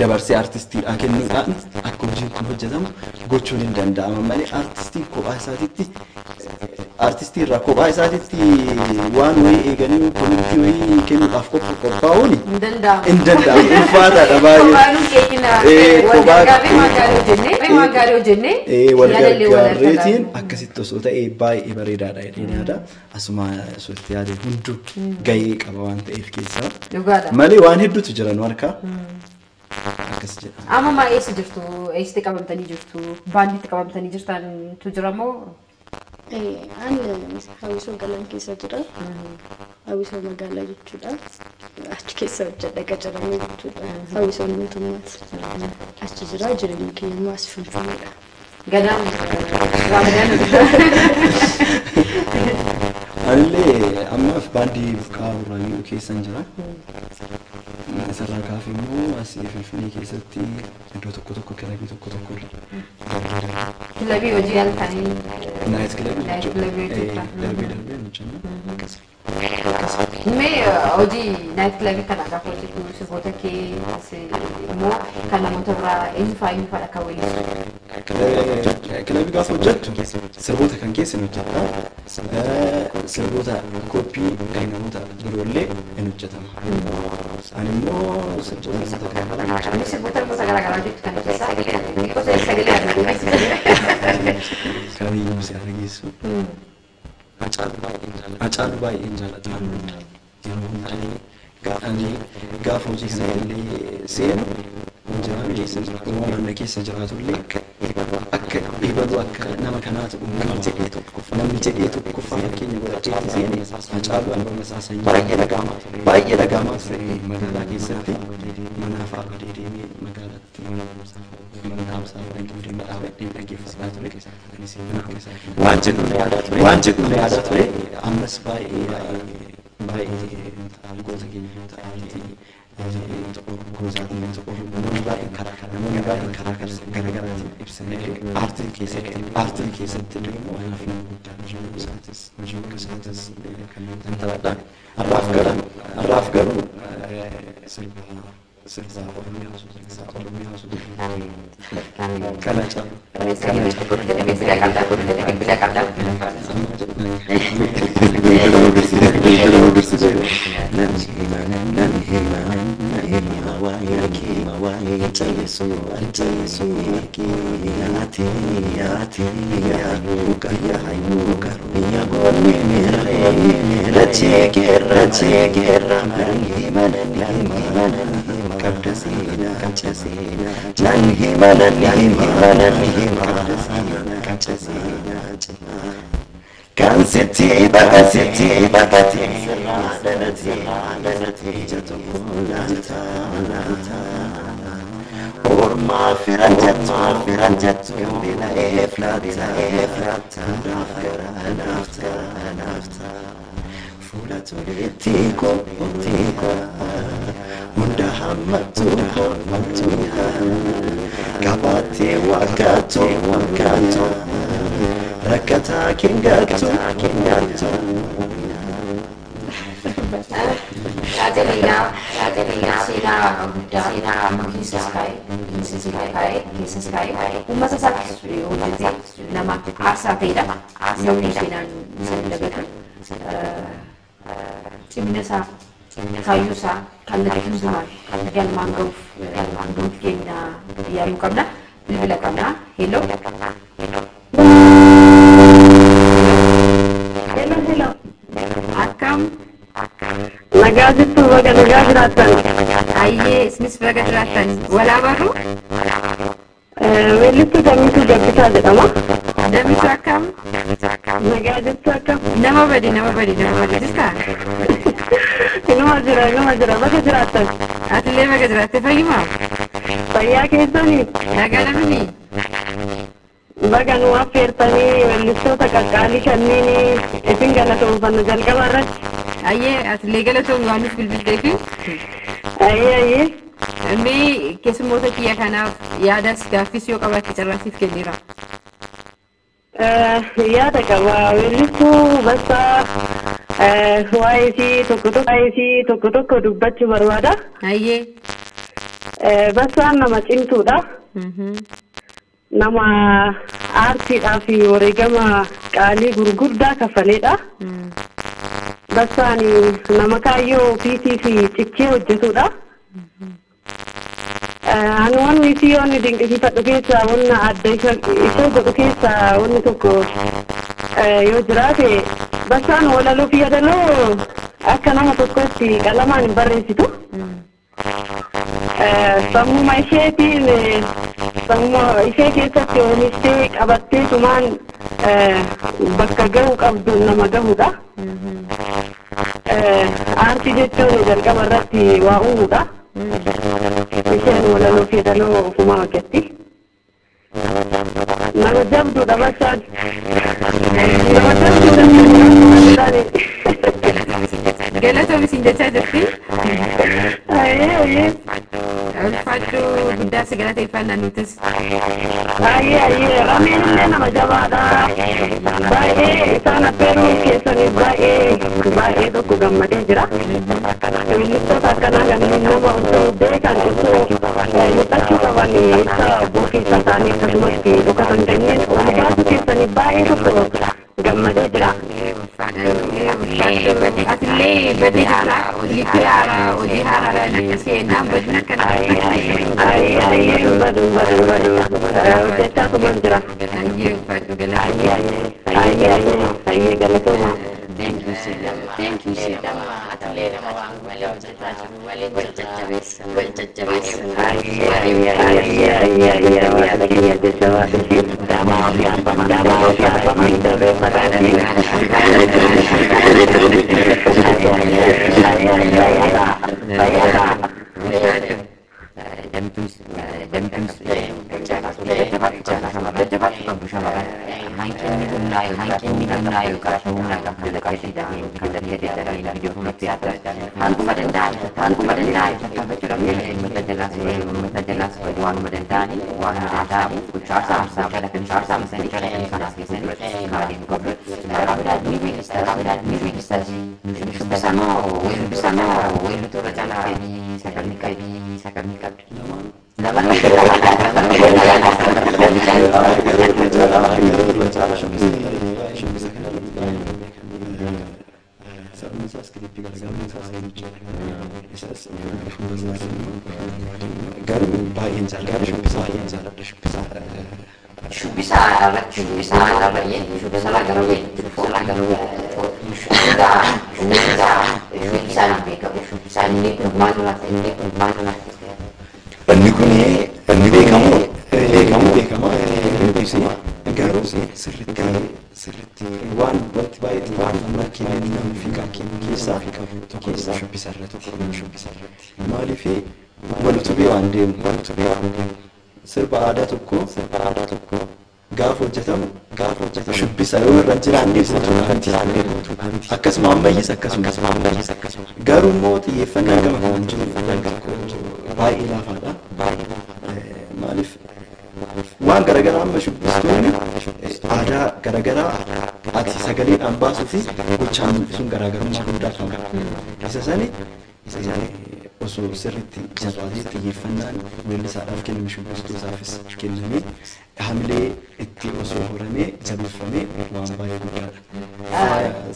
dabarsee artistiidhaan kennuudhaan akka hojiin kun hojjetamu gochuun hin danda'ama malee artistiin kophaa isaatiitti artistii irraa kophaa isaatiitti waan wayii eeganii komitii wayii kennuudhaaf qophaa'uun hin danda'amu ulfaataadha baay'ee walgargaareetiin akkasitti osoo ta'e baay'ee bareedaadha jedheen yaada asuma osoo itti yaade hunduu gahee qaba waan ta'eef keessaa malee waan hedduutu jiran harkaa akkas jedha. Amma maa eessa jirtu? Eessatti qabamtanii jirtu? Baandiitti qabamtanii jirtantu jira moo? An hawwisoo galan keessa jira. Hawwisoo magaalaa jechuudha. Achi keessa hojjedha qacaramee jechuudha. Hawwisoon mootummaati. Achi jira jireenya keenya immoo as Finfinneedha. Gadaan Ramadaan Anillee ammaaf baandii buqqaa Burraayyuu keessa jira. Sarara kaafee immoo as Finfinnee keessatti iddoo tokko kilabii tokko. Kilabii hojii halkanii. Naayit kilabii. Darbee Mee hojii naayit kilabii kana gaafa hojjetu sirboota kee immoo kan namoota biraa eenyu fa'aa akka weellisu? Kilabii gaafa hojjettu sirboota kan keessa hin hojjeta. Sirboota koppii kan namoota biroollee hin hojjetama. Ani immoo sirboota gosa garaagaraa hojjetu kan keessaa gosa sagalee kamiyyuu si argeessu. Hacaaluu baay'een jaalladha. Yeroo hundaanii gaafa hojii kana illee seenu jiraan keessa jiraatullee akka dhiibatu akka nama kanaa ta'u namni jedhee tokko fakkeenya godhacheetti seene Hacaaluu albama isaa sanyii baay'ee dhagahamaa ture magaalaa keessatti mana fa'aa deemee magaalaatti mana haamsaa deemee dhaabbatee dhaggeeffataa ture. Waan jedhu na yaadaa ture ammas baay'ee gosa keenya ta'anii namoonni baay'een karaa garaagaraatiin ibsanii aartii keessatti immoo anaaf nama guddaa hojii isaatis kan taphadha. Har'aaf garuu sirba Oromiyaa kana caalu. Kan sitti bakati orma firanjatu bila eflata nafta fulatu tiko unda hamatu kabate wakato rakata kingato Adelina, Kisses Kai, Umasaki, Nama, Asa Peda, Timnesa, Kayusa, Kandakuzuma, Galmango, Kina, Yarukana, Vilakana, hello. Akam. Nagazittu baga nagaziratan. Ayye, isnis baga jiratan. Wala baru? Wellitu damitu jabbita jedhama. Damitu akkam? Nagazittu akkam? Nama badi jirta? Inuma jira baga jiratan. Atillee baga jiratte fayyuma? Fayyaa keessanii? Nagaa namni? Baga nu affeertanii wellistoota qaqqaalii kanneen isin galatoomfannu jalqaba irratti. Ayye, atillee galatoom waanif bilbilteefi? Ayye. Mee keessummoota kiyya kanaaf yaadas gaaffis yoo qabaatte carraasiif kenneera. Yaada qaba. Wellistuu basta waa'ee isii tokko tokko dubbachuu barbaada. Ayye. Bastaan nama cimtuudha. Nama aartiidhaa fi wareegama qaalii gurguddaa kaffaleedha. Bastaan nama kaayyoo ofiitii fi cichee hojjetudha. Ani wanni isii wanni dinqisiifadhu keessaa wanna adda isa godhu keessaa wanni tokko yoo jiraate bastaan walaloo fi yaadaloo akka nama tokkotti qalamaan hin barreessitu. sammuma isheetiin sammuma ishee keessatti oomishee qabattee tumaan bakka gahuu qabdu nama gahudha. Aartii jechuun jalqaba irratti waa uumuudha. Isheen walaloo fi daloo ofumaa hojjetti. Nama jabduudha bashaan. Nama jabduudha. Galatoom isin jechaa jirti. Ayyee. Ulfaadhu guddaa si galateeffannaa nutis. Ayyee rameen illee nama jabaadha. Baay'ee isaan affeeruu keessanii baay'ee tokko gammadee jira. Ministoota akkanaa kanneen nama osoo beekan osoo mul'achuu qaban ibsa buufiinsa isaanii akkasumas dhukatan kenneen olibaatu keessanii baay'ee tokko gammadee jira. Atillee badii jira hojii haaraadhaan seenaan badii akkana. Ayyee badu hojjechaa tuman jira. Ayyee ulfaadhu Ayyee galatooma. Thank you, Sidama. Atillee nama waan malee hojjetaa jiru waliin jajjabeessa. Sirba aadaa tokko gaafa hojjetamu shubbisa yoo irra jiraanne akkasuma ammayyiis akkasuma garuu immoo xiyyeeffannaa gama kanaan jiru baay'ee laafaadha. Maaliif waan garagaraa amma shubbistoonni aadaa garagaraa ati sagaleedhaan baasuu fi gochaan sun garaagarummaa guddaa qaba. Isa sani osoo sirriitti jabaatee xiyyeeffannaan weellisaadhaaf kennamu shubbistootaafis kennamee hamilee itti osoo horamee jabeeffamee waan baay'ee guddaadha.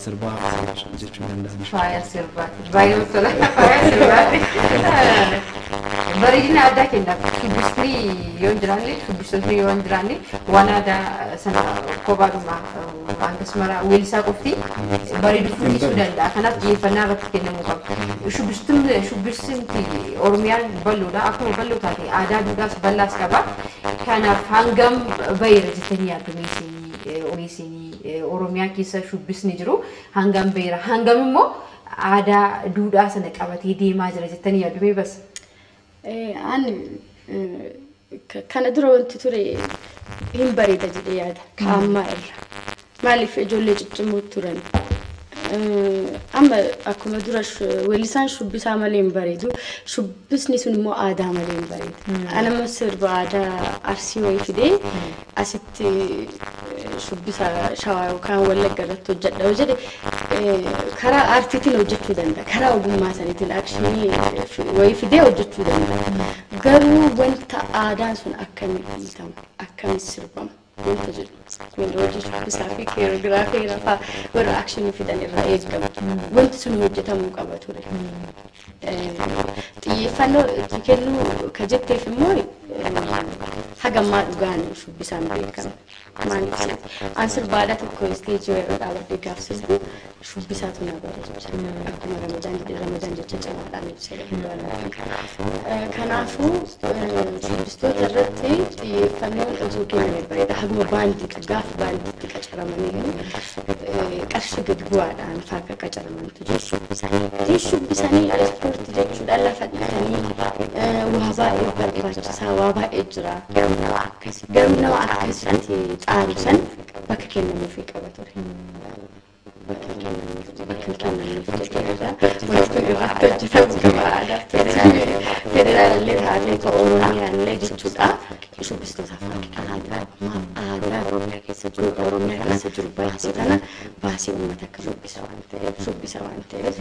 Sirbaa jechuu danda'ama. Faaya sirbaati. Baay'ee tola. Faaya sirbaati. Bareedina addaa kennaaf. Shubbisni yoo hin jiraanne, shubbistoonni yoo hin jiraanne waan aadaa sana kophaadhuma akkasumas mara weellisaa qofti bareedu fuulisuu danda'a. Kanaaf xiyyeeffannaa irratti kennamuu qaba. Shubbisni Oromiyaan bal'oodha. Akkuma bal'oo taate aadaa duudhaas bal'aas qaba. Kanaaf hangam baay'ee jettanii yaaddu ogeessinii Oromiyaan keessa shubbisni jiru hangam baay'ee hangam immoo aadaa duudhaa sana qabatee deemaa jira jettanii yaaddu bas. Ani kana dura wanti ture hin bareeda jedhee yaada kaammaa irra. Maaliif ijoollee ciccimoo turan. Amma akkuma dura weellisaan shubbisaa malee hin bareedu. Shubbisni sun immoo aadaa malee hin bareedu. Anamma sirba aadaa Arsii wayii fidee asitti shubbisa Shawaa yookaan Wallagga irratti hojjedha yoo jedhe karaa aartiitiin hojjechuu danda'a. Karaa ogummaa saniitiin akshinii wayii fidee hojjechuu danda'a. Garuu wanta aadaan sun akkamiin hiitamu akkamiin sirbamu. Wanta jiru hojii shubbisaa fi keeroogiraafii rafaa warra akshinii fidan irraa eegamu. Wanti sun hojjetamuu qaba ture. Xiyyeeffannoo itti kennuu ka jetteef immoo gammaa dhugaan shubbisaan beekama. Maaliif ansir baadhaa tokko isteejii irra dhaabbatee gaafsisuu shubbisaatu na barreessa. Akkuma Ramadaan jecha cinaadhaan ibsa. Kanaafuu shubbistoota irratti xiyyeeffannoon hojii keenya bareeda. Haguma baandii gaafa baandiitti qacaramanii qarshii gadi bu'aadhaan faaqa qacaramantu jiru. Shubbisanii ispoortii jechuudha lafa dhiitanii waa baay'ee barbaachisaa waa baay'ee jira. Garuu nama akkasitti xaaru san bakka kennamuufii qaba ture. Bakka kennamuuf jechuudha. Wanti irratti hojjetamu qaba aadaaf ture. Federaalillee taatee Oromiyaallee jechuudha. Shubbistoota aadaa Oromiyaa keessa jiru baasii kana baasii uummata akka shubbisa waan ta'eef.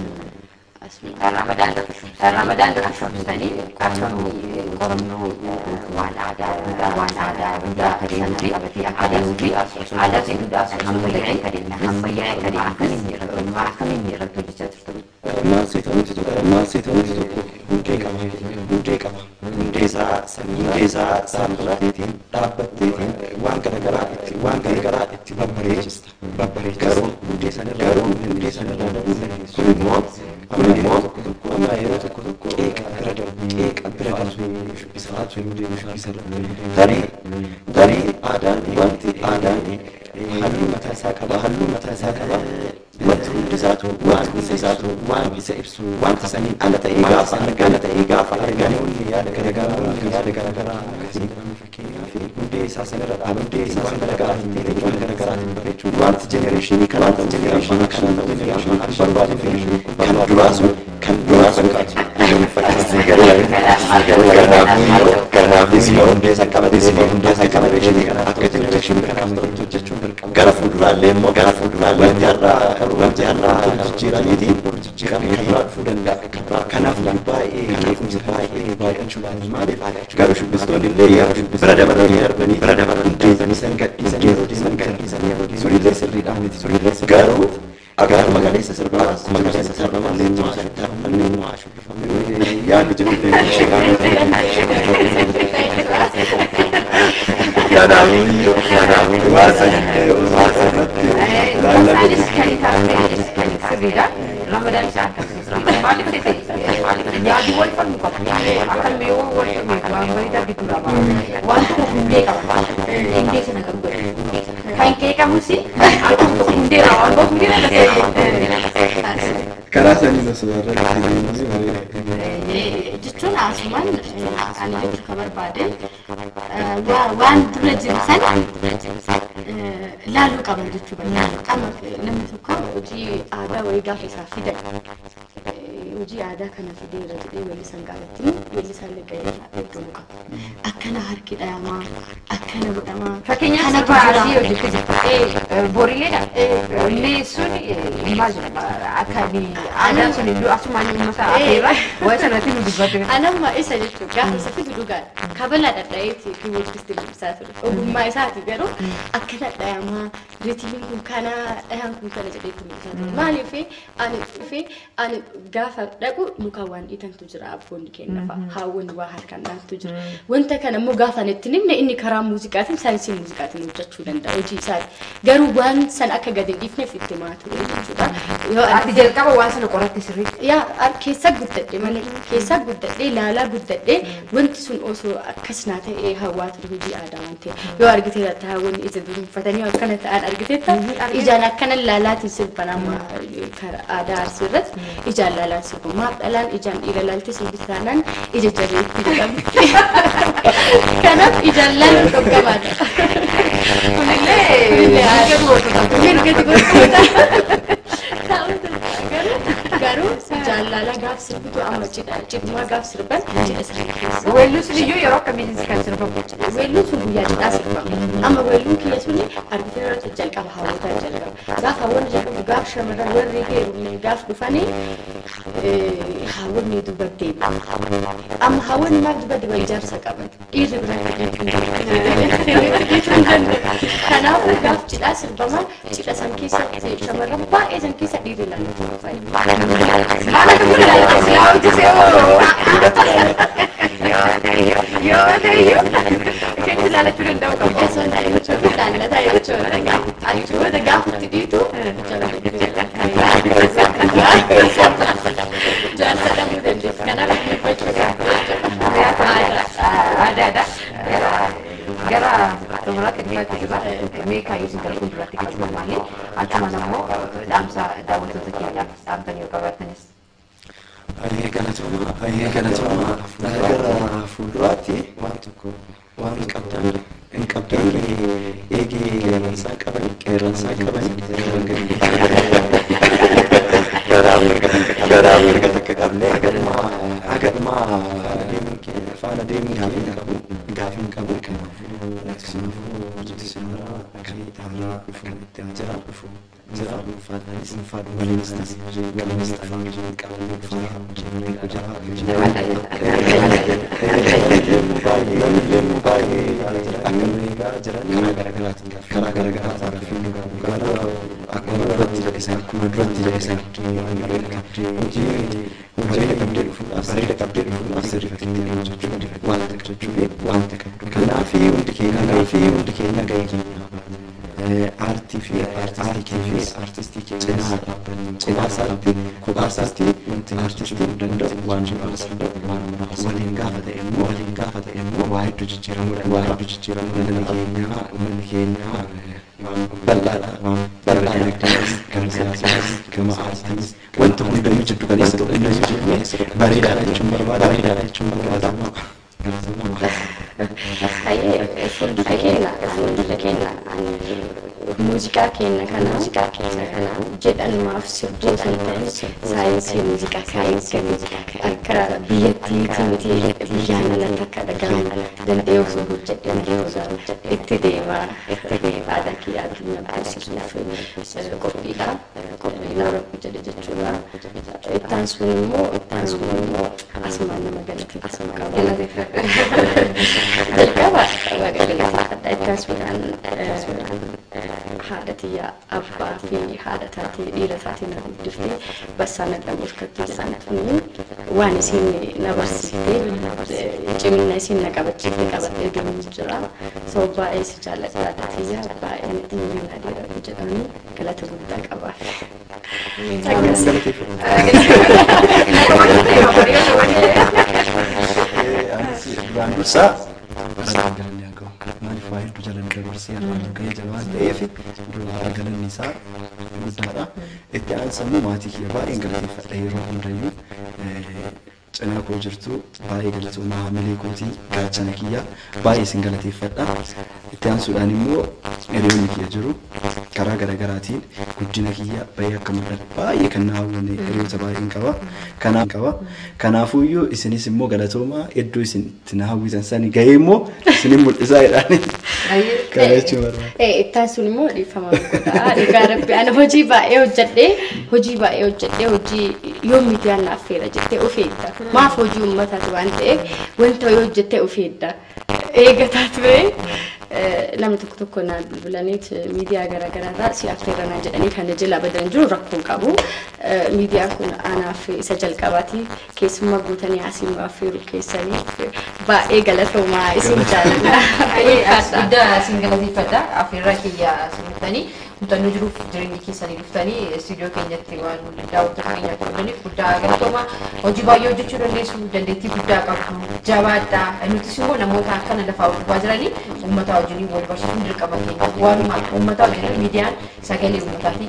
Ramadaan kan shubbisanii qarshii qorannoo waan aadaa hundaa adeemti aadaa seeduudhaaf ammayyaa akkamiin irratti hojjechaa turtan. Maal seetamti tokko hundee qaba. Hundee isaa saamuraatiin dhaabbatteetiin waan garagaraa itti babbareechista. Garuu hundee sanarraa kun immoo amma yeroo tokko qeeqa bira darbu darii aadaan halluu mataa isaa qaba wanti hundisaatu waan isa ibsu wanta saniin ala ta'ee gaafa arganii yaada garagaraa fakkeenyaaf hundee isaa sanarra dhaabbatee waan garaagaraatiin bareechuun wanti jenereeshinii kanaan barbaadu kan duraa fakkaatu. Kanaafis hundee isaa qabatee akka jenereeshinii kanaaf ta'u jechuun gara fuulduraallee immoo wanti har'aa jijjiiraniitiin kan dhufuu danda'a. Kanaaf baay'ee keekumsa baay'achuudhaan maaliif garuu shubbistoonni illee bira dabaranii hundee san gadhiisan sunillee sirriidhaan miti garuu akkuma magaleessa sirbamaa leenjii yaadni jiru Ramadaan isaa maaliif ta'e yaadi wal falmu qaba akkan mee wal falmu waan bareedaa gidduudha waan hundee qaba hundee sana qabu kan kee qabusi akkuma hundee waan gogu karaa sanii masooraa jechuun asumaan ani akka barbaade waan dura jiru san laaluu qaban jechuu barbaada. Namni tokko hojii aadaa wayii gaafa isaa fidan hojii aadaa kana fideera jedhee weellisan gaafattiin weellisaan gahee eeggamu qaba. Akkana harki dhayamaa akkana godhamaa fakkeenyaaf sirbaasii hojjechuu jirtu boriileedha illee sun maal akka aadaan sun iddoo asumaan uummata afeera waa'ee sanatti nu dubbatu. Anamma isa jechuun gaafa isa fidu dhugaadha. Kabala dhadhaa'eeti fi weellistii dubbisaa ture. Ogummaa isaati garuu akkana dhayamaa ritiin kun kana dhayaan kun kana jedhee dubbisaa ture. Maaliif ani gaafa dhaqu muka waan dhiitantu jira abboonni kennafa haawwanni waa harkaan dhaantu jira. Wanta kana immoo gaafa itti nimne inni karaa muuziqaatiin saayinsii muuziqaatiin hojjechuu danda'a hojii isaati. Garuu waan san akka gadi hin dhiifneef itti himaa ture jechuudha. Yoo ati jalqaba waan sana qoratte sirriitti. Yaa keessa guddadhe malee keessa guddadhe ilaalaa guddadhe wanti sun osoo akkas naa ta'ee hawaa ture hojii aadaa waan ta'e yoo argitee haawwanni ija dunuunfatanii akkana ta'an argiteetta ijaan akkana ilaalaatiin sirban amma aadaa arsii irratti ijaan ilaalaan sirbu maaf dhalaan ijaan dhiira ilaalte sirbitaanaan ija jabeetti jedhamti. Kanaaf ijaan ilaaluun dhorkamaadha. Kunillee mirgati gosoota. Garuu jaalala gaaf sirbitu amma cidhaa gaaf sirban cidha sirbi keessa. Weelluun sun iyyuu yeroo akkamiin kan sirbamu? Weelluun sun guyyaa cidhaa sirbamu. Amma weelluun kiyya suni argitee irratti jalqaba hawwataa jalqaba. Gaaf hawwanni jalqabu gaaf shamarran warri heerumne gaaf dhufanii hawwanni duba deebi'a. Amma hawwanni maal duba deebi'a ijaarsa qaban. Dhiirri bira kanaafuu gaaf cidhaa sirbaman cidha san keessa shamarran baay'ee san keessa dhiirri laallatu. Yo, ilaala churan daw ka Eso na yun churan na tayo churan at churan gafutti dito Jasa da mo din kana ada gara tumrat kita juga mereka yang sudah kumpul tiga cuma mali cuma namo damsa dawat itu kita damsa ni kabartanis Ayah kana cuma negara fuldurati waan qabdan eegi qeerransaa qaban garaa mirga takka qabne agadma faana deemni gaafin qabu artistii cinaa isaatti kophaarsaatti artistii danda'u waan waliin gaafa ta'e immoo waa hedduu jijjiiramuu uummanni keenya bal'aadha gama siyaasaas gama aartiis wanta hundayyuu jiddu galeessa bareedaadha jechuun barbaada. Musica kenna kana jedhan maaf sirrii kan ta'e saayinsii muuziqaa akka biyyattii miti biyyaan alatti akka dhagahamu danda'ee osoo hojjedhan itti deemaa aadaa kiyyaa addunyaa beeksisuuf qophiidha naannoo jedhe jechuudha ittaan sun immoo asumaan nama galateeffadha jalqaba galateeffadha ittaan sunaan haadhatiyyaa abbaa fi haadha taatee dhiira taatee na guddifte bassaana dhabuuf kattee jedhamtanii waan isin na barsiifte cimina isin na qabachiifte qabattee deemuu jira sababa baay'ee si jaalladha haadhatiyyaa baay'ee natti na dhiira jedhamanii galata guddaa qabaaf. Dursa maaliif waa hedduu jalan dabarsee gahee jabaan ta'eef galanni isaa guddaadha. Itti aansamuu maatii kiyya baay'een galateeffadha yeroo hundayyuu cinaa koo jirtu baay'ee galatooma haamilee kootii gaachana kiyya baay'ee isin galateeffadha. Itti aansuudhaan immoo hiriyoonni kiyya jiru karaa garaagaraatiin guddina kiyya baay'ee akka mul'atu baay'ee kan na hawwanne hiriyoota baay'een qaba. Kanaafuyyuu isinis immoo galatooma hedduu isin itti na hawwitan sani gahee immoo isinin mul'isaa jedhani. Ittaan sun immoo dhiifama godhaa. Egaa rabbi ana hojii baay'ee hojjedhee hojii yoo miidiyaan naaf feera jettee of eegda. Maaf hojii uummataati waan ta'eef wanta yoo hojjettee of eegda. Eegataa ture nama tokko naan bilbilaniit miidiyaa garaagaraarraa si affeeranaa jedhanii kan jala badan jiru rakkoon qabu. Miidiyaan kun anaaf isa jalqabaati keessummaa guutanii asiin affeeru keessaniif baay'ee galatoomaa isin jaalladha. Guddaa isin galateeffadha. Affeerraa kiyya simitanii mutannoo jiruuf jireenya keessanii dhuftanii istiidiyoo keenyatti waan daawwattoota keenyaa qabdaniif guddaa galatooma. Hojii baay'ee hojjechuu dandeettii guddaa qabdu jabaadha. Nutis immoo namoota akkana lafaa utubaa jiranii uummata wajjin wal barsiisuun dirqama keenya. Waanuma uummata wajjin miidiyaan sagalee uummataati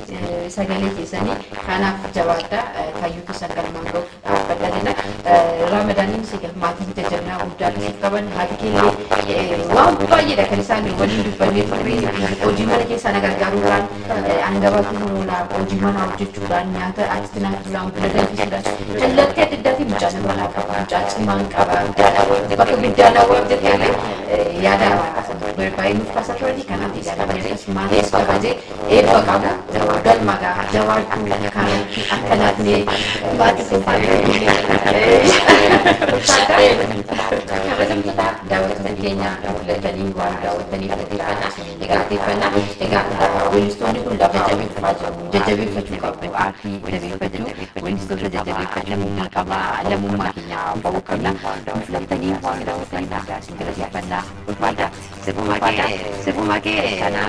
sagalee keessanii kanaaf jabaadha. Kaayyoo keessan galmaan gahuuf dhaabbadha. Ramadaniin siga maatii jajjabinaa guddaa keessa qaban haati keellee waan baay'eedha kan isaan waliin dubbannee turre hojii mana keessaa na gargaaruudhaan angabatu hunda hojii mana hojjechuudhaan nyaata ati nyaatuudhaan buna danfisuudhaan kallattii adda addaatiin mucaa nama qaba mucaa cimaan qaba bakka biddaan waan jettee yaada baay'ee nuuf kaasa turanii kanaaf yaada baay'ee maatis kabajee eebba qabu galma jawaatu kan akka naatnee maatis kabajamtoota daawwattoota keenya filatanii waan daawwataniif galateeffannaa egaa weellistoonni kun jajjabeeffachuu qabu aartii jabeeffachuu weellistoota jajjabeeffachuu lammummaa keenya bahuu qabna filatanii waan daawwatanii nagaa isin galateeffannaa ulfaadhaatti. Sifuma ke kana